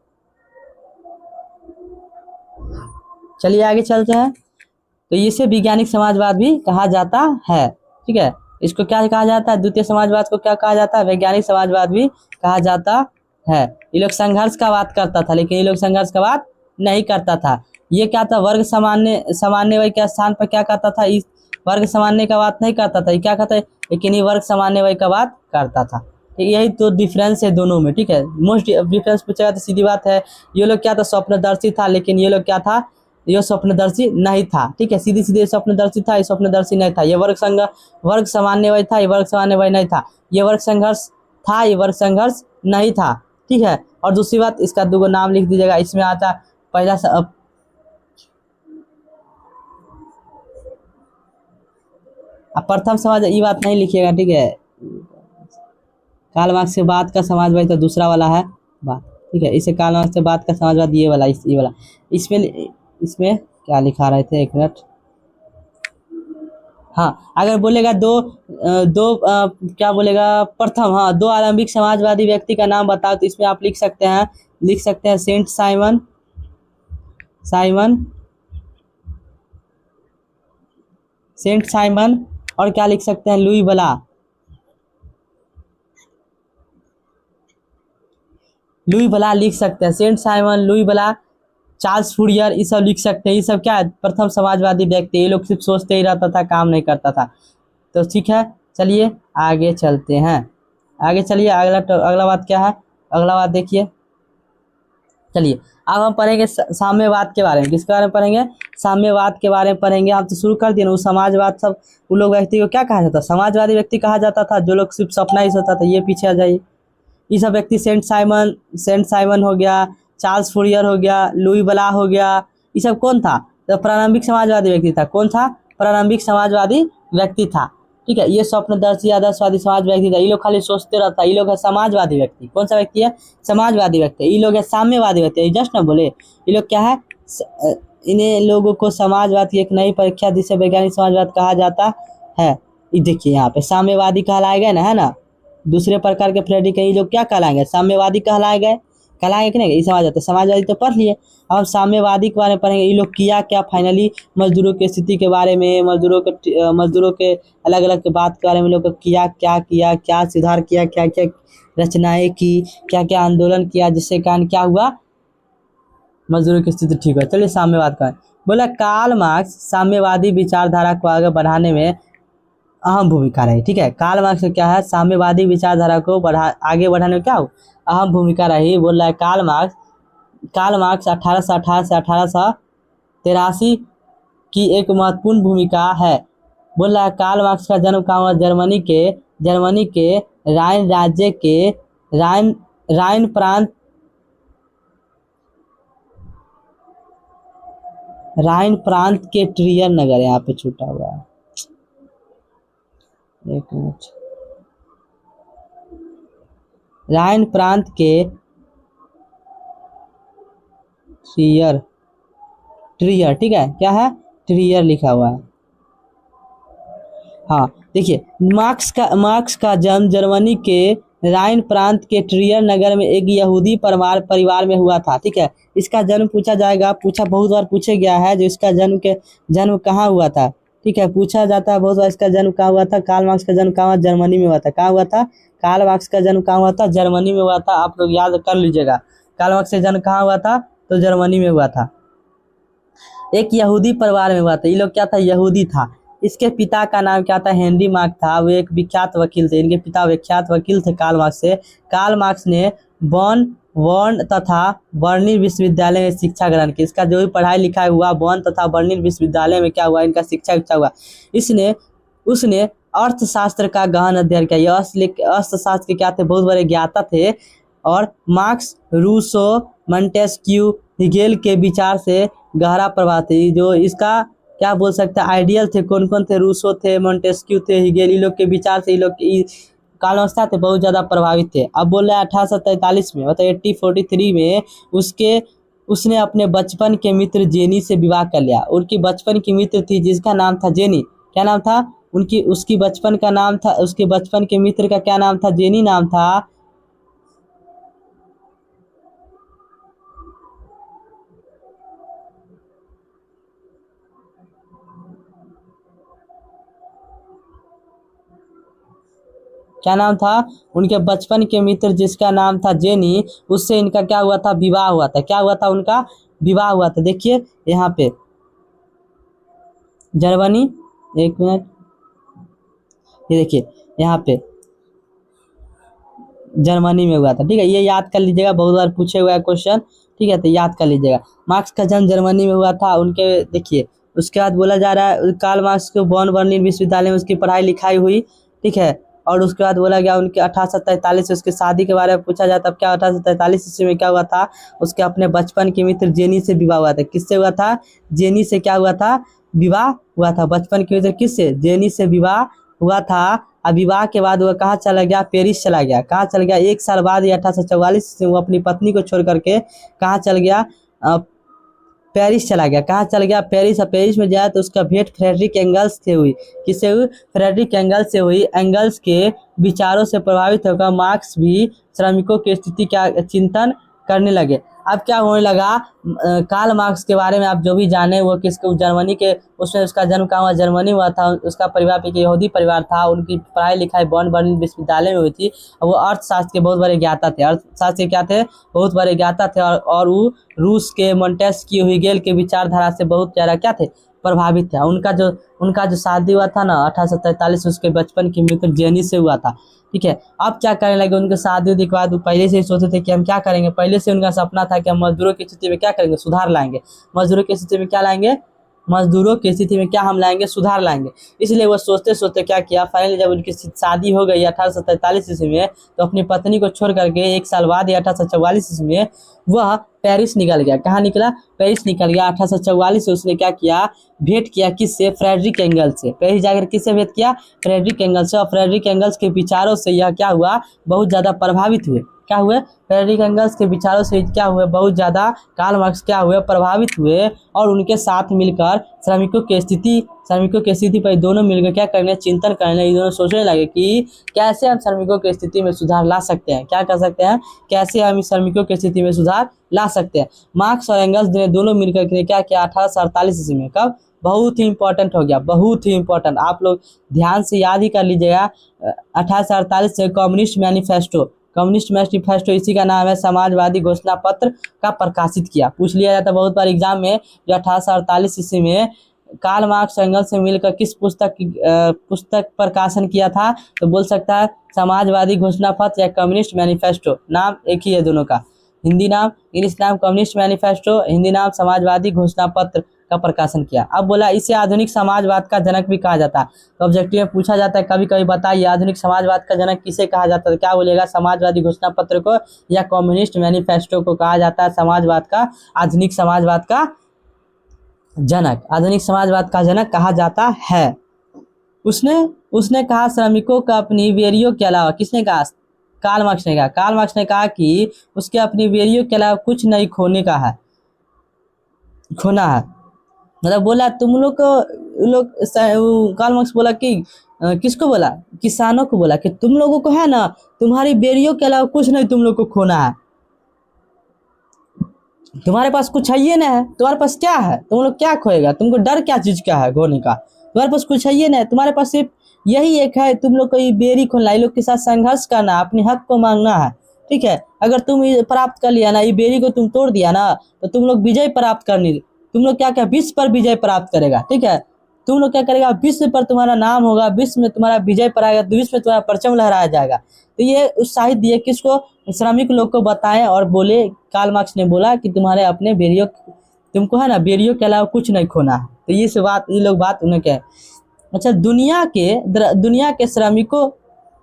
चलिए आगे चलते हैं। तो इसे वैज्ञानिक समाजवाद भी कहा जाता है, ठीक है। इसको क्या कहा जाता है, द्वितीय समाजवाद को क्या कहा जाता है, वैज्ञानिक समाजवाद भी कहा जाता है। ये लोग संघर्ष का बात करता था, लेकिन ये लोग संघर्ष का बात नहीं करता था। ये क्या था, वर्ग समन्वय के स्थान पर क्या करता था, इस वर्ग समन्वय का बात नहीं करता था। ये क्या कहता है, लेकिन ये वर्ग समन्वय का बात करता था। यही तो डिफरेंस है दोनों में, ठीक है। मोस्ट डिफरेंस पूछेगा तो सीधी बात है, ये लोग क्या था, स्वप्नदर्शी था, लेकिन ये लोग क्या था, ये स्वप्नदर्शी नहीं था। ठीक है, सीधी सीधी स्वप्नदर्शी था, ये स्वप्नदर्शी नहीं था। ये वर्ग समन्वय था, ये वर्ग समन्वय नहीं था। ये वर्ग संघर्ष था, ये वर्ग संघर्ष नहीं था। ठीक है, और दूसरी बात, इसका दो नाम लिख दीजिएगा। इसमें आता पहला अब प्रथम समाज, ये बात नहीं लिखिएगा। ठीक है, कार्ल मार्क्स के बाद का समाजवादी तो दूसरा वाला है बात। ठीक है, इसे कार्ल मार्क्स के बाद का समाजवाद ये वाला, ये वाला। इसमें क्या लिखा रहे थे, एक मिनट। हाँ, अगर बोलेगा क्या बोलेगा, प्रथम, हाँ, दो आरंभिक समाजवादी व्यक्ति का नाम बताओ, तो इसमें आप लिख सकते हैं सेंट साइमन सेंट साइमन, और क्या लिख सकते हैं, लुई भला लिख सकते हैं। सेंट साइमन, लुई भला, चार्ल्स फूरियर, ये सब लिख सकते हैं। ये सब क्या है, प्रथम समाजवादी व्यक्ति। ये लोग सिर्फ सोचते ही रहता था, काम नहीं करता था। तो ठीक है, चलिए आगे चलते हैं। आगे चलिए, अगला बात क्या है, अगला बात देखिए। चलिए अब हम पढ़ेंगे साम्यवाद के बारे में। किसके बारे में पढ़ेंगे, साम्यवाद के बारे में पढ़ेंगे। हम तो शुरू कर दिए ना। वो समाजवाद, सब वो लोग व्यक्ति को क्या कहा जाता था, समाजवादी व्यक्ति कहा जाता था, जो लोग सिर्फ सपना ही सोचता था। ये पीछे आ जाइए। ये सब व्यक्ति सेंट साइमन हो गया, चार्ल्स फूरियर हो गया, लुई बला हो गया, ये सब कौन था, तो प्रारंभिक समाजवादी व्यक्ति था। कौन था, प्रारंभिक समाजवादी व्यक्ति था। ठीक है, ये स्वप्नदर्शी आदर्शवादी समाज व्यक्ति था। ये लोग खाली सोचते रहता। ये लोग है समाजवादी व्यक्ति। कौन सा व्यक्ति है, समाजवादी व्यक्ति। ये लोग है साम्यवादी व्यक्ति। जस्ट ना बोले, ये लोग क्या है, इन्हें लोगों को समाजवाद की एक नई परीक्षा, जिसे वैज्ञानिक समाजवाद कहा जाता है। ये देखिए यहाँ पे साम्यवादी कहलाए गए ना, है ना। दूसरे प्रकार के फ्रेडी के ये लोग क्या कहलाएंगे, साम्यवादी कहलाएंगे कि नहीं, ये समझ आते। समाजवादी तो पढ़ लिए, अब हम साम्यवादी के बारे में पढ़ेंगे। ये लोग किया क्या, फाइनली मजदूरों की स्थिति के बारे में, मजदूरों के अलग अलग बात के बारे में लोग क्या सुधार किया, क्या क्या रचनाएं की, क्या क्या आंदोलन किया, जिससे कारण क्या हुआ, मजदूरों की स्थिति ठीक है। चलिए साम्यवाद का बोला, कार्ल मार्क्स साम्यवादी विचारधारा को आगे बढ़ाने में अहम भूमिका रही। ठीक है, कार्ल मार्क्स क्या है, साम्यवादी विचारधारा को आगे बढ़ाने में क्या हो, अहम भूमिका रही। बोल रहा है कार्ल मार्क्स 1818 से 1883 की एक महत्वपूर्ण भूमिका है। बोल रहा है कार्ल मार्क्स का जन्म कहाँ हुआ, जर्मनी के राइन राज्य के राइन प्रांत के ट्रियर नगर, यहाँ पे छूटा हुआ है, एक मिनट। राइन प्रांत के ट्रियर, ठीक है, क्या है, ट्रियर लिखा हुआ है। हाँ देखिए, मार्क्स का जन्म जर्मनी के राइन प्रांत के ट्रियर नगर में एक यहूदी परिवार में हुआ था। ठीक है, इसका जन्म पूछा जाएगा, बहुत बार पूछा गया है, जो इसका जन्म कहाँ हुआ था। ठीक है, पूछा जाता है बहुत बार, इसका जन्म कहाँ हुआ था। कार्ल मार्क्स का जन्म कहाँ हुआ, जर्मनी में हुआ था। कहाँ हुआ था, कार्ल मार्क्स का जन्म कहाँ हुआ था, जर्मनी में हुआ था। आप लोग याद कर लीजिएगा, कार्ल मार्क्स का जन्म कहाँ हुआ था, तो जर्मनी में हुआ था। एक यहूदी परिवार में हुआ था। ये लोग क्या था, यहूदी था। इसके पिता का नाम क्या था, हेनरी मार्क्स था। वो एक विख्यात वकील थे। इनके पिता विख्यात वकील थे कार्ल मार्क्स से। कार्ल मार्क्स ने बॉन तथा बर्लिन विश्वविद्यालय में शिक्षा ग्रहण की। इसका जो भी पढ़ाई लिखाई हुआ, बॉन तथा बर्लिन विश्वविद्यालय में क्या हुआ, इनका शिक्षा हुआ। उसने अर्थशास्त्र का गहन अध्ययन किया। अर्थशास्त्र के क्या थे, बहुत बड़े ज्ञाता थे। और मार्क्स, रूसो, मोंटेस्क्यू, हेगेल के विचार से गहरा प्रभाव थे। जो इसका क्या बोल सकते हैं, आइडियल थे। कौन कौन थे, रूसो थे, मोंटेस्क्यू थे, हेगेल, ये लोग के विचार से कार्ल मार्क्स थे बहुत ज्यादा प्रभावित थे। अब बोल रहे हैं 1843 में, मतलब 1843 में उसने अपने बचपन के मित्र जेनी से विवाह कर लिया। उनकी बचपन की मित्र थी, जिसका नाम था जेनी। क्या नाम था उसके बचपन के मित्र का क्या नाम था, जेनी नाम था। क्या नाम था, उनके बचपन के मित्र जिसका नाम था जेनी, उससे इनका क्या हुआ था, विवाह हुआ था। क्या हुआ था, उनका विवाह हुआ था। देखिए यहाँ पे जर्मनी, एक मिनट, ये देखिए यहाँ पे जर्मनी में हुआ था। ठीक है, ये याद कर लीजिएगा, बहुत बार पूछे हुआ है क्वेश्चन। ठीक है, तो याद कर लीजिएगा। मार्क्स का जन्म जर्मनी में हुआ था। उनके देखिए उसके बाद बोला जा रहा है कार्ल मार्क्स को बॉन बर्लिन विश्वविद्यालय में उसकी पढ़ाई लिखाई हुई। ठीक है, और उसके बाद बोला गया उनके 1843 से उसकी शादी के बारे में पूछा जाए तब क्या 1843 ईस्वी में क्या हुआ था, उसके अपने बचपन की मित्र जेनी से विवाह हुआ था। किससे हुआ था? जेनी से क्या हुआ था? विवाह हुआ था। बचपन की मित्र किससे? जेनी से विवाह हुआ था। अब विवाह के बाद वह कहाँ चला गया? पेरिस चला गया। कहाँ चल गया? एक साल बाद ही 1844 से वो अपनी पत्नी को छोड़ करके कहाँ चल गया? पेरिस चला गया। कहाँ चल गया? पेरिस। पेरिस में जाए तो उसका भेंट फ्रेडरिक एंगल्स से हुई। किससे हुई? फ्रेडरिक एंगल्स से हुई। एंगल्स के विचारों से प्रभावित होकर मार्क्स भी श्रमिकों की स्थिति का चिंतन करने लगे। अब क्या होने लगा? कार्ल मार्क्स के बारे में आप जो भी जाने, वो किसको जर्मनी के उसमें उसका जन्म कहाँ हुआ? जर्मनी हुआ था। उसका परिवार एक यहूदी परिवार था। उनकी पढ़ाई लिखाई बॉन बर्लिन विश्वविद्यालय में हुई थी। वो अर्थशास्त्र के बहुत बड़े ज्ञाता थे। अर्थशास्त्र के क्या थे? बहुत बड़े ज्ञाता थे। और वो रूस के मोंटेस्क्यू हिगेल के विचारधारा से बहुत ज़्यादा क्या थे? प्रभावित थे। उनका जो शादी हुआ था ना 1843, उसके बचपन की मित्र जेनी से हुआ था। ठीक है, अब क्या करने लगे? उनके शादी के बाद पहले से ही सोचे थे कि हम क्या करेंगे। पहले से उनका सपना था कि हम मजदूरों की स्थिति में क्या करेंगे? सुधार लाएंगे। मजदूरों की स्थिति में क्या लाएंगे? मजदूरों की स्थिति में क्या हम लाएंगे? सुधार लाएंगे। इसलिए वो सोचते सोचते क्या किया, फाइनली जब उनकी शादी हो गई 1843 ईस्वी में, तो अपनी पत्नी को छोड़ करके एक साल बाद 1844 ईस्वी में वह पेरिस निकल गया। कहाँ निकला? पेरिस निकल गया। 1844 से उसने क्या किया? भेंट किया। किससे? फ्रेडरिक एंगल्स से। पेरिस जाकर किससे भेंट किया? फ्रेडरिक एंगल्स से। और फ्रेडरिक एंगल्स के विचारों से यह क्या हुआ? बहुत ज़्यादा प्रभावित हुए। क्या हुए? फ्रेडरिक एंगल्स के विचारों से क्या हुए? बहुत ज़्यादा कार्ल मार्क्स क्या हुए? प्रभावित हुए। और उनके साथ मिलकर श्रमिकों की स्थिति पर दोनों मिलकर क्या करने? चिंतन करने। ये दोनों सोचने लगे कि कैसे हम श्रमिकों की स्थिति में सुधार ला सकते हैं। क्या कर सकते हैं? कैसे हम श्रमिकों की स्थिति में सुधार ला सकते हैं। मार्क्स और एंगल्स ने दोनों मिलकर के क्या किया? 1848 ईस्वी में। कब? बहुत ही इंपॉर्टेंट हो गया, बहुत ही इंपॉर्टेंट। आप लोग ध्यान से याद ही कर लीजिएगा। 1848 से कम्युनिस्ट मैनिफेस्टो इसी का नाम है, समाजवादी घोषणा पत्र का प्रकाशित किया। पूछ लिया जाता बहुत बार एग्जाम में, जो 1848 ईस्वी में कार्ल मार्क्स एंगल्स से मिलकर किस पुस्तक प्रकाशन किया था? तो बोल सकता है समाजवादी घोषणा पत्र या कम्युनिस्ट मैनिफेस्टो। नाम एक ही है दोनों का। हिंदी नाम, इंग्लिश नाम कम्युनिस्ट मैनिफेस्टो, हिंदी नाम समाजवादी घोषणा पत्र का प्रकाशन किया। अब बोला इसे आधुनिक समाजवाद का जनक भी कहा जाता है। तो ऑब्जेक्टिव में पूछा जाता है कभी कभी, बताइए आधुनिक समाजवाद का जनक किसे कहा जाता है? क्या बोलेगा? समाजवादी घोषणा पत्र को या कम्युनिस्ट मैनिफेस्टो को कहा जाता है समाजवाद का, आधुनिक समाजवाद का जनक। आधुनिक समाजवाद का जनक कहा जाता है। उसने कहा श्रमिकों का अपनी बेरियों के अलावा, किसने कहा? कार्ल मार्क्स ने कहा। कार्ल मार्क्स ने कहा कि उसके अपनी बेरियों के अलावा कुछ नहीं खोना है। मतलब बोला तुम लोग कार्ल मार्क्स बोला कि किसको बोला? किसानों को बोला कि तुम लोगों को है ना, तुम्हारी बेरियों के अलावा कुछ नहीं तुम लोग को खोना है। तुम्हारे पास कुछ है ही ना है, तुम्हारे पास क्या है? तुम लोग क्या खोएगा? तुमको डर क्या चीज का है खोने का? तुम्हारे पास कुछ है ही ना, तुम्हारे पास सिर्फ यही एक है, तुम लोग को ये बेरी खोलना, ये लोग के साथ संघर्ष करना, अपने हक को मांगना है। ठीक है, अगर तुम ये प्राप्त कर लिया ना, ये बेरी को तुम तोड़ दिया ना, तो तुम लोग विजय प्राप्त करनी, तुम लोग क्या क्या विश्व पर विजय प्राप्त करेगा। ठीक है, तुम लोग क्या करेगा? विश्व पर तुम्हारा नाम होगा, विश्व में तुम्हारा विजय पर आएगा, विश्व में तुम्हारा परचम लहराया जाएगा। तो ये उत्साहित दिए किसको? श्रमिक लोग को बताएं और बोले, कार्ल मार्क्स ने बोला कि तुम्हारे अपने बेरियों, तुमको है ना बेरियों के अलावा कुछ नहीं खोना है। तो ये लोग बात उन्हें कहे। अच्छा, दुनिया के श्रमिकों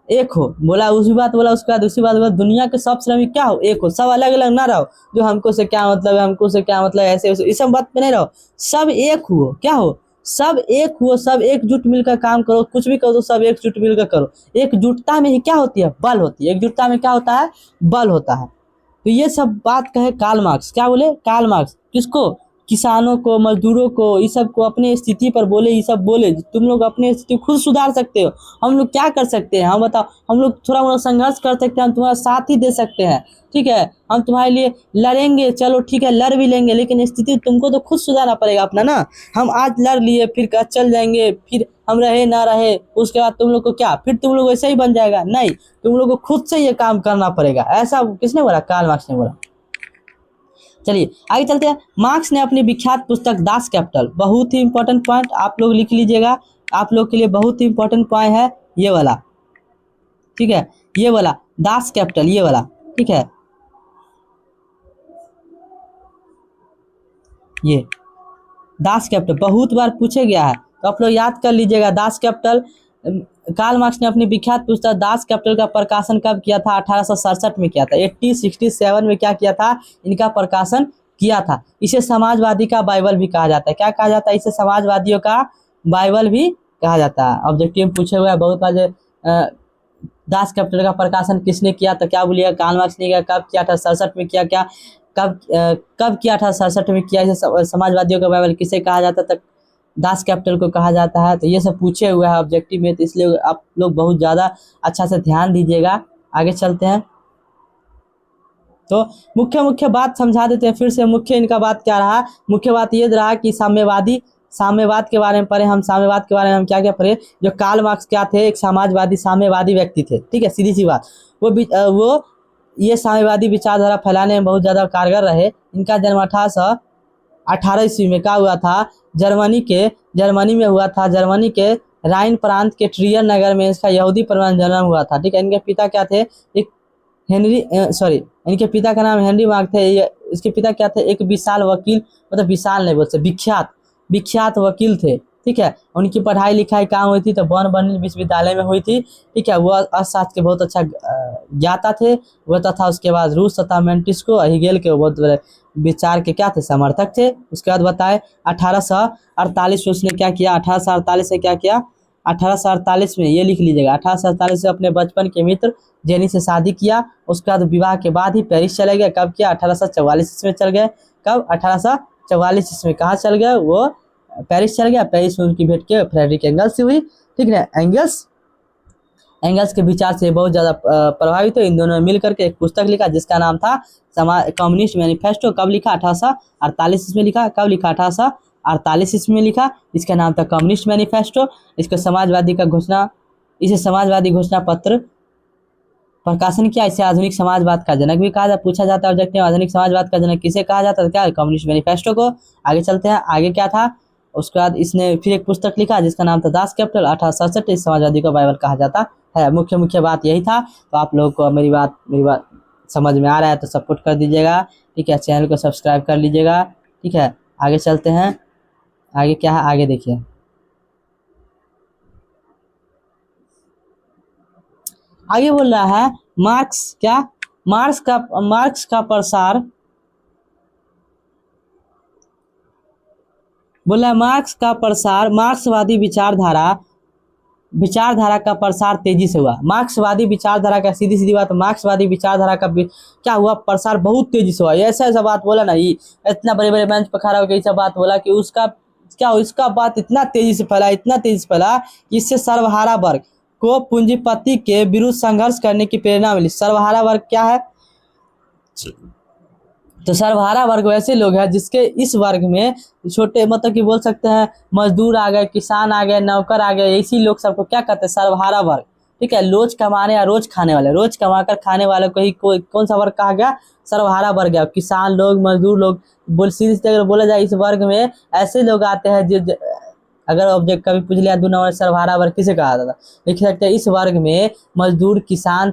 एक हो, बोला उसी बात बोला। उसके बाद उसी बात बोला, दुनिया के सब श्रमिक क्या हो? एक हो। सब अलग अलग ना रहो, जो हमको से क्या मतलब है, हमको से क्या मतलब, ऐसे इस सब बात पे नहीं रहो। सब एक हुओ। क्या हो? सब एक हुओ, सब एकजुट मिलकर काम करो। कुछ भी करो तो सब एकजुट मिलकर करो। एकजुटता में ही क्या होती है? बल होती है। एकजुटता में क्या होता है? बल होता है। तो ये सब बात कहे कार्ल मार्क्स। क्या बोले कार्ल मार्क्स? किसको? किसानों को, मजदूरों को, इस सब को अपने स्थिति पर बोले। ये सब बोले तुम लोग अपने स्थिति खुद सुधार सकते हो। हम लोग क्या कर सकते हैं? हम बताओ। हम लोग थोड़ा मोड़ा संघर्ष कर सकते हैं, हम तुम्हारा साथ ही दे सकते हैं। ठीक है, हम तुम्हारे लिए लड़ेंगे, चलो ठीक है लड़ भी लेंगे, लेकिन स्थिति तुमको तो खुद सुधारना पड़ेगा अपना ना। हम आज लड़ लिए, फिर चल जाएंगे, फिर हम रहे ना रहे, उसके बाद तुम लोग को क्या, फिर तुम लोग वैसे ही बन जाएगा? नहीं, तुम लोग को खुद से ये काम करना पड़ेगा। ऐसा किसने बोला? कार्ल मार्क्स ने बोला। चलिए आगे चलते हैं। मार्क्स ने अपनी विख्यात पुस्तक दास कैपिटल, बहुत ही इंपॉर्टेंट पॉइंट आप लोग लिख लीजिएगा, आप लोग के लिए बहुत ही इंपॉर्टेंट पॉइंट है ये वाला। ठीक है, ये वाला दास कैपिटल, ये वाला, ठीक है, ये दास कैपिटल बहुत बार पूछे गया है, तो आप लोग याद कर लीजिएगा। दास कैपिटल, कार्ल मार्क्स ने अपनी विख्यात पुस्तक दास कैपिटल का प्रकाशन कब किया था? 1867 में किया था। 1867 में क्या किया था? इनका प्रकाशन किया था। इसे समाजवादी का बाइबल भी कहा जाता है। क्या कहा जाता है? इसे समाजवादियों का बाइबल भी कहा जाता है। ऑब्जेक्टिव में पूछे हुए हैं बहुत बार। दास कैपिटल का प्रकाशन किसने किया? तो क्या बोलिएगा? कार्ल मार्क्स ने किया। कब किया था? 67 में किया। क्या कब किया था? 67 में किया। इसे समाजवादियों का बाइबल किसे कहा जाता था? दास कैपिटल को कहा जाता है। तो ये सब पूछे हुए हैं ऑब्जेक्टिव में, तो इसलिए आप लोग बहुत ज़्यादा अच्छा से ध्यान दीजिएगा। आगे चलते हैं, तो मुख्य मुख्य बात समझा देते हैं फिर से। मुख्य इनका बात क्या रहा? मुख्य बात ये रहा कि साम्यवाद के बारे में पढ़े हम। साम्यवाद के बारे में हम क्या क्या पढ़े? जो कार्ल मार्क्स क्या थे? एक समाजवादी साम्यवादी व्यक्ति थे, ठीक है, सीधी सी बात। वो ये साम्यवादी विचारधारा फैलाने में बहुत ज़्यादा कारगर रहे। इनका जन्म 1818 ईस्वी में क्या हुआ था? जर्मनी में हुआ था। जर्मनी के राइन प्रांत के ट्रियर नगर में इसका यहूदी परिवार जन्म हुआ था, ठीक है। इनके पिता क्या थे? एक इनके पिता का नाम हेनरी मार्क थे। इसके पिता क्या थे? एक विशाल वकील, मतलब विशाल नहीं बोलते, विख्यात वकील थे, ठीक है। उनकी पढ़ाई लिखाई कहाँ हुई थी? तो बर्न बर्लिन विश्वविद्यालय में हुई थी, ठीक है। वो अर्थशास्त्र के बहुत अच्छा ज्ञाता थे वो, तथा उसके बाद रूस तथा मेंटिस्को हिगेल के बहुत बड़े विचार के क्या थे? समर्थक थे। उसके बाद बताए 1848 में उसने क्या किया? 1848 से क्या किया? 1848 में ये लिख लीजिएगा। 1848 से अपने बचपन के मित्र जेनी से शादी किया। उसके बाद विवाह के बाद ही पेरिस चले गए। कब किया? 1844 ईस्वी में चल गए। कब? 1844 ईस्वी में। कहाँ चल गए वो? पेरिस चल गया। पेरिस में उनकी भेंट के फ्रेडरिक एंगल्स से हुई, ठीक है। एंगल्स के विचार से बहुत ज़्यादा प्रभावित हुए। इन दोनों ने मिलकर के एक पुस्तक लिखा जिसका नाम था कम्युनिस्ट मैनिफेस्टो। कब लिखा? 1848 ईस्वी में लिखा। कब लिखा? 1848 ईस्वी में लिखा। इसका नाम था कम्युनिस्ट मैनिफेस्टो। इसे समाजवादी घोषणा पत्र प्रकाशन किया। इसे आधुनिक समाजवाद का जनक भी कहा जाता। पूछा जाता है ऑब्जेक्टिव, आधुनिक समाजवाद का जनक किसे कहा जाता है? क्या? कम्युनिस्ट मैनिफेस्टो को। आगे चलते हैं, आगे क्या था? उसके बाद इसने फिर एक पुस्तक लिखा जिसका नाम था दास कैपिटल। 1867 इस समाजवादी को बाइबल कहा जाता है। मुख्य बात यही था। तो आप लोगों को मेरी बात समझ में आ रहा है तो सपोर्ट कर दीजिएगा, ठीक है। चैनल को सब्सक्राइब कर लीजिएगा, ठीक है। आगे चलते हैं, आगे क्या है? आगे देखिए, आगे बोल रहा है मार्क्स का प्रसार, बोला मार्क्सवादी विचारधारा का प्रसार तेजी से हुआ। मार्क्सवादी विचारधारा का, सीधी सीधी बात, मार्क्सवादी विचारधारा का क्या हुआ? प्रसार बहुत तेजी से हुआ। ऐसा बात बोला ना, ये इतना बड़े बड़े मंच पर खड़ा होकर ऐसा बात बोला कि उसका बात इतना तेजी से फैला कि इससे सर्वहारा वर्ग को पूंजीपति के विरुद्ध संघर्ष करने की प्रेरणा मिली। सर्वहारा वर्ग क्या है? तो सर्वहारा वर्ग वैसे लोग हैं जिसके इस वर्ग में छोटे, मतलब कि बोल सकते हैं मजदूर आ गए, किसान आ गए, नौकर आ गए, ऐसी लोग सबको क्या कहते हैं? सर्वहारा वर्ग, ठीक है। रोज कमाने या रोज खाने वाले, रोज कमाकर खाने वाले को ही कौन सा वर्ग कहा गया? सर्वहारा वर्ग है। किसान लोग, मजदूर लोग, सीधे अगर बोला जाए इस वर्ग में ऐसे लोग आते हैं जो अगर ऑब्जेक्ट कभी पूछ लिया 2 नंबर सर्वहारा वर्ग किसे कहा जाता? लिख सकते हैं इस वर्ग में मजदूर किसान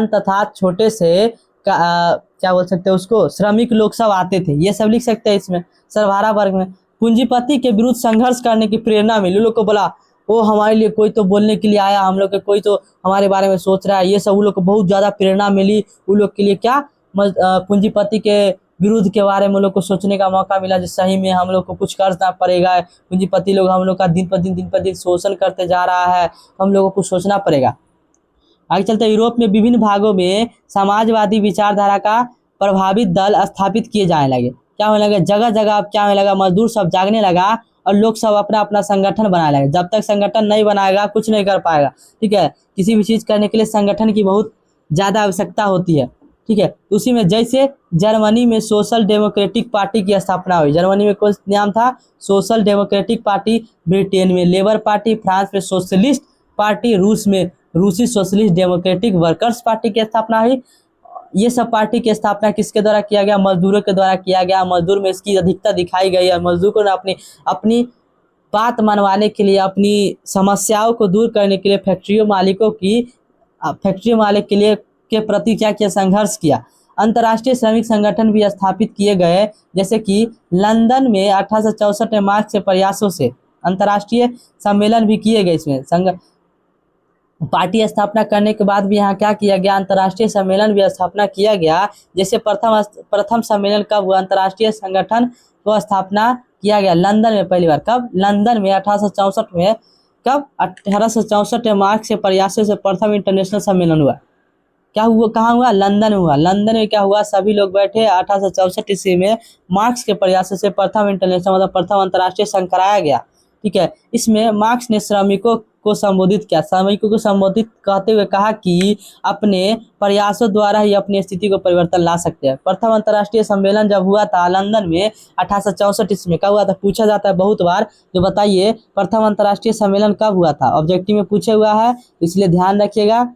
तथा छोटे से क्या बोल सकते हैं उसको, श्रमिक लोग सब आते थे। ये सब लिख सकते हैं इसमें सर्वहारा वर्ग में। पूंजीपति के विरुद्ध संघर्ष करने की प्रेरणा मिली। लोग को बोला वो हमारे लिए कोई तो बोलने के लिए आया, हम लोग के कोई तो हमारे बारे में सोच रहा है, ये सब उन लोग को बहुत ज्यादा प्रेरणा मिली। उन लोग के लिए क्या, पूंजीपति के विरुद्ध के बारे में लोग को सोचने का मौका मिला, जो सही में हम लोग को कुछ करना पड़ेगा। पूंजीपति लोग हम लोग का दिन पर दिन शोषण करते जा रहा है, हम लोगों को सोचना पड़ेगा। आगे चलते हैं, यूरोप में विभिन्न भागों में समाजवादी विचारधारा का प्रभावित दल स्थापित किए जाने लगे। क्या होने लगे? जगह जगह अब क्या होने लगा? मजदूर सब जागने लगा और लोग सब अपना अपना संगठन बनाने लगे। जब तक संगठन नहीं बनाएगा कुछ नहीं कर पाएगा, ठीक है। किसी भी चीज करने के लिए संगठन की बहुत ज्यादा आवश्यकता होती है, ठीक है। उसी में जैसे जर्मनी में सोशल डेमोक्रेटिक पार्टी की स्थापना हुई। जर्मनी में कौन नाम था? Social democratic party. ब्रिटेन में लेबर पार्टी। फ्रांस में सोशलिस्ट पार्टी। रूस में रूसी सोशलिस्ट डेमोक्रेटिक वर्कर्स पार्टी की स्थापना हुई। ये सब पार्टी की स्थापना किसके द्वारा किया गया? मजदूरों के द्वारा किया गया। मजदूर में इसकी अधिकता दिखाई गई है। मजदूर को अपनी बात मनवाने के लिए, अपनी समस्याओं को दूर करने के लिए फैक्ट्री मालिक के लिए के प्रति क्या किया, संघर्ष किया। अंतर्राष्ट्रीय श्रमिक संगठन भी स्थापित किए गए, जैसे कि लंदन में 1864 में मार्क्स के प्रयासों से अंतर्राष्ट्रीय सम्मेलन भी किए गए। इसमें पार्टी स्थापना करने के बाद भी यहाँ क्या किया गया, अंतर्राष्ट्रीय सम्मेलन भी स्थापना किया गया। जैसे प्रथम सम्मेलन कब हुआ, अंतर्राष्ट्रीय संगठन को स्थापना किया गया लंदन में पहली बार। कब? लंदन में 1864 में। कब? 1864 में मार्क्स के प्रयासों से प्रथम इंटरनेशनल सम्मेलन हुआ। क्या हुआ, कहाँ हुआ? लंदन में हुआ। लंदन में क्या हुआ, सभी लोग बैठे 1864 ईस्वी में मार्क्स के प्रयासों से प्रथम इंटरनेशनल मतलब प्रथम अंतर्राष्ट्रीय संघ कराया गया। ठीक है, इसमें मार्क्स ने श्रमिकों को संबोधित किया। श्रमिकों को संबोधित कहते हुए कहा कि अपने प्रयासों द्वारा ही अपनी स्थिति को परिवर्तन ला सकते हैं। प्रथम अंतर्राष्ट्रीय सम्मेलन जब हुआ था लंदन में 1864 ईस्वी में, कब हुआ था? पूछा जाता है बहुत बार। जो बताइए प्रथम अंतर्राष्ट्रीय सम्मेलन कब हुआ था, ऑब्जेक्टिव में पूछा हुआ है, इसलिए ध्यान रखिएगा।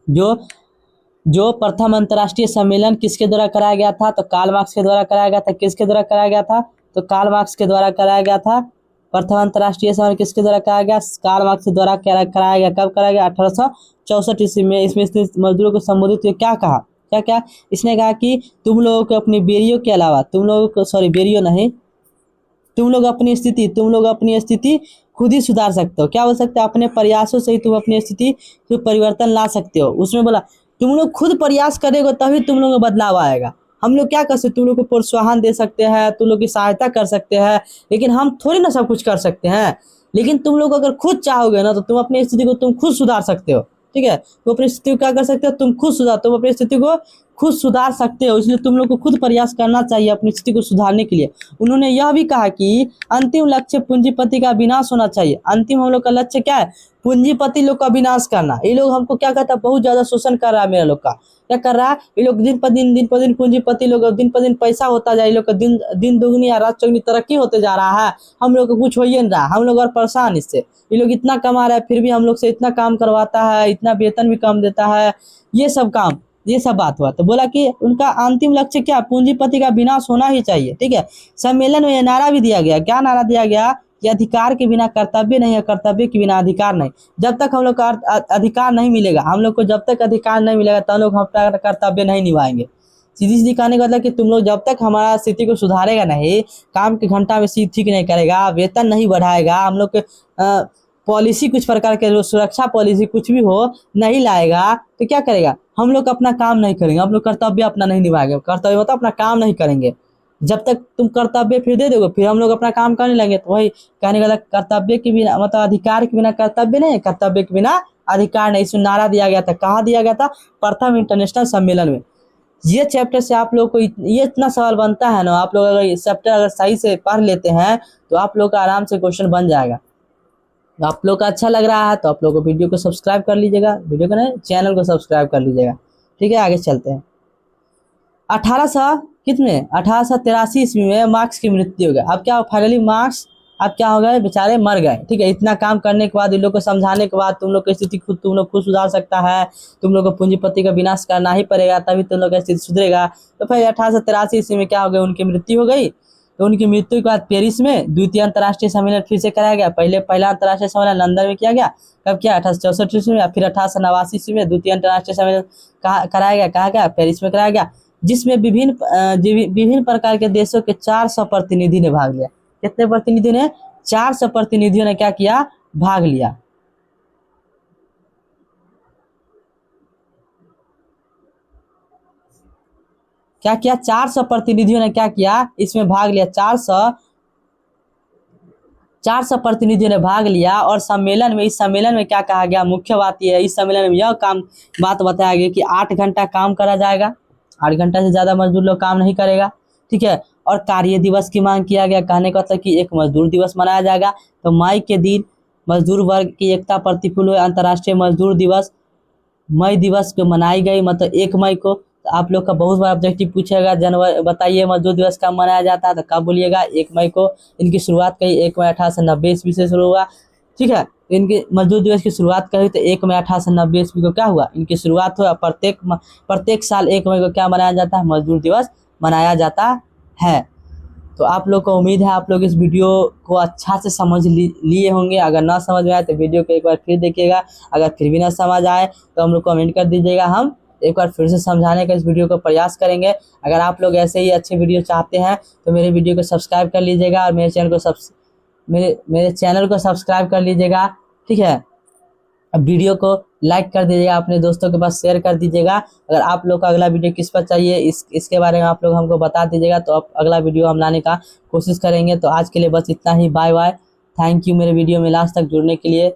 जो प्रथम अंतर्राष्ट्रीय सम्मेलन किसके द्वारा कराया गया था, तो कार्ल मार्क्स के द्वारा कराया गया था। किसके द्वारा कराया गया था, तो कार्ल मार्क्स के द्वारा कराया गया था। प्रथम अंतर्राष्ट्रीय सम्मेलन किसके द्वारा कराया गया, कार्ल मार्क्स के द्वारा कराया गया। कब कराया गया? 1864 ईस्वी में। इसमें मजदूरों को संबोधित करके क्या कहा, क्या इसने कहा कि तुम लोगों को अपनी बेरियों के अलावा, तुम लोग अपनी स्थिति खुद ही सुधार सकते हो। क्या बोल सकते हो? अपने प्रयासों से ही तुम अपनी स्थिति को परिवर्तन ला सकते हो। उसमें बोला तुम लोग खुद प्रयास करेगा तभी तुम लोगों को बदलाव आएगा। हम लोग क्या कर सकते, तुम लोग को प्रोत्साहन दे सकते हैं, तुम लोग की सहायता कर सकते हैं, लेकिन हम थोड़ी ना सब कुछ कर सकते हैं। लेकिन तुम लोग अगर खुद चाहोगे ना तो तुम अपनी स्थिति को तुम खुद सुधार सकते हो। ठीक है, तुम अपनी स्थिति को क्या कर सकते हो, तुम अपनी स्थिति को खुद सुधार सकते हो। इसलिए तुम लोग को खुद प्रयास करना चाहिए अपनी स्थिति को सुधारने के लिए। उन्होंने यह भी कहा कि अंतिम लक्ष्य पूंजीपति का विनाश होना चाहिए। अंतिम हम लोग का लक्ष्य क्या है, पूंजीपति लोग का विनाश करना। ये लोग हमको क्या कहता है, बहुत ज्यादा शोषण कर रहा है मेरा लोग का। क्या कर रहा है, ये लोग दिन पर दिन पूंजीपति लोग दिन पर दिन पैसा होता जाए, ये लोग का दिन दुगनी या रात चौगनी तरक्की होते जा रहा है। हम लोग को कुछ हो ही नहीं रहा, हम लोग और परेशान इससे। ये लोग इतना कमा रहा है फिर भी हम लोग से इतना काम करवाता है, इतना वेतन भी कम देता है, ये सब बात हुआ। तो बोला कि उनका अंतिम लक्ष्य क्या, पूंजीपति का विनाश होना ही चाहिए। ठीक है, सम्मेलन में यह नारा भी दिया गया। क्या नारा दिया गया, कि अधिकार के बिना कर्तव्य नहीं है, कर्तव्य के बिना अधिकार नहीं। जब तक हम लोग का अधिकार नहीं मिलेगा, हम लोग को जब तक अधिकार नहीं मिलेगा तब लोग अपना कर्तव्य नहीं निभाएंगे। सीधी कहने का मतलब कि तुम लोग जब तक हमारा स्थिति को सुधारेगा नहीं, काम के घंटा में सीट ठीक नहीं करेगा, वेतन नहीं बढ़ाएगा, हम लोग के पॉलिसी कुछ प्रकार के जो सुरक्षा पॉलिसी कुछ भी हो नहीं लाएगा, तो क्या करेगा, हम लोग अपना काम नहीं करेंगे, हम लोग कर्तव्य अपना नहीं निभाएंगे। कर्तव्य मतलब अपना काम नहीं करेंगे। जब तक तुम कर्तव्य फिर दे दोगे फिर हम लोग अपना काम करने लगेंगे। तो वही कहने का कर्तव्य के बिना मतलब अधिकार के बिना कर्तव्य नहीं, कर्तव्य के बिना अधिकार नहीं। इसमें नारा दिया गया था। कहाँ दिया गया था, प्रथम इंटरनेशनल सम्मेलन में। ये चैप्टर से आप लोग को ये इतना सवाल बनता है ना, आप लोग अगर ये चैप्टर अगर सही से पढ़ लेते हैं तो आप लोग का आराम से क्वेश्चन बन जाएगा। तो आप लोग का अच्छा लग रहा है तो आप लोग को वीडियो को सब्सक्राइब कर लीजिएगा, वीडियो को नहीं चैनल को सब्सक्राइब कर लीजिएगा। ठीक है, आगे चलते हैं। 1883 ईस्वी में मार्क्स की मृत्यु हो गई। अब क्या फाइनली मार्क्स अब क्या हो गए, बेचारे मर गए। ठीक है, इतना काम करने के बाद, इन लोग को समझाने के बाद, तुम लोग की स्थिति तुम लोग खुद सुधार सकता है, तुम लोग को पूंजीपति का विनाश करना ही पड़ेगा तभी तुम लोग की स्थिति सुधरेगा। तो फिर 1883 ईस्वी में क्या हो गया, उनकी मृत्यु हो गई। तो उनकी मृत्यु के बाद पेरिस में द्वितीय अंतर्राष्ट्रीय सम्मेलन फिर से कराया गया। पहला अंतर्राष्ट्रीय सम्मेलन लंदन में किया गया। कब किया, 1864 ईस्वी में। फिर 1889 ईस्वी में द्वितीय अंतर्राष्ट्रीय सम्मेलन कराया गया। कहा गया, पेरिस में कराया गया, जिसमें विभिन्न प्रकार के देशों के 400 प्रतिनिधि ने भाग लिया। कितने प्रतिनिधि ने, 400 प्रतिनिधियों ने क्या किया, भाग लिया। क्या किया, 400 प्रतिनिधियों ने क्या किया, इसमें भाग लिया। 400 प्रतिनिधियों ने भाग लिया। और इस सम्मेलन में क्या कहा गया, मुख्य बात यह है, इस सम्मेलन में यह बात बताया गया कि 8 घंटा काम करा जाएगा। 8 घंटा से ज्यादा मजदूर लोग काम नहीं करेगा। ठीक है, और कार्य दिवस की मांग किया गया। कहने का मतलब कि एक मजदूर दिवस मनाया जाएगा। तो मई के दिन मजदूर वर्ग की एकता प्रतिकूल अंतर्राष्ट्रीय मजदूर दिवस मई दिवस को मनाई गई, मतलब 1 मई को। तो आप लोग का बहुत बार ऑब्जेक्टिव पूछेगा, जनवरी बताइए मजदूर दिवस कब मनाया जाता है, तो कब बोलिएगा, 1 मई को। इनकी शुरुआत कही 1 मई 1890 ईस्वी से शुरू हुआ। ठीक है, इनके मजदूर दिवस की शुरुआत करी तो 1 मई 1890 ईस्वी को क्या हुआ, इनकी शुरुआत हुआ। प्रत्येक साल 1 मई को क्या मनाया जाता है, मजदूर दिवस मनाया जाता है। तो आप लोग को उम्मीद है आप लोग इस वीडियो को अच्छा से समझ लिए होंगे। अगर ना समझ में आए तो वीडियो को एक बार फिर देखिएगा। अगर फिर भी ना समझ आए तो हम लोग कमेंट कर दीजिएगा, हम एक बार फिर से समझाने का इस वीडियो को प्रयास करेंगे। अगर आप लोग ऐसे ही अच्छे वीडियो चाहते हैं तो मेरे वीडियो को सब्सक्राइब कर लीजिएगा और मेरे चैनल को सब्सक्राइब कर लीजिएगा, ठीक है। अब वीडियो को लाइक कर दीजिएगा, अपने दोस्तों के पास शेयर कर दीजिएगा। अगर आप लोग का अगला वीडियो किस पर चाहिए इसके बारे में आप लोग हमको बता दीजिएगा, तो अब अगला वीडियो हम लाने का कोशिश करेंगे। तो आज के लिए बस इतना ही। Bye bye. थैंक यू मेरे वीडियो में लास्ट तक जुड़ने के लिए।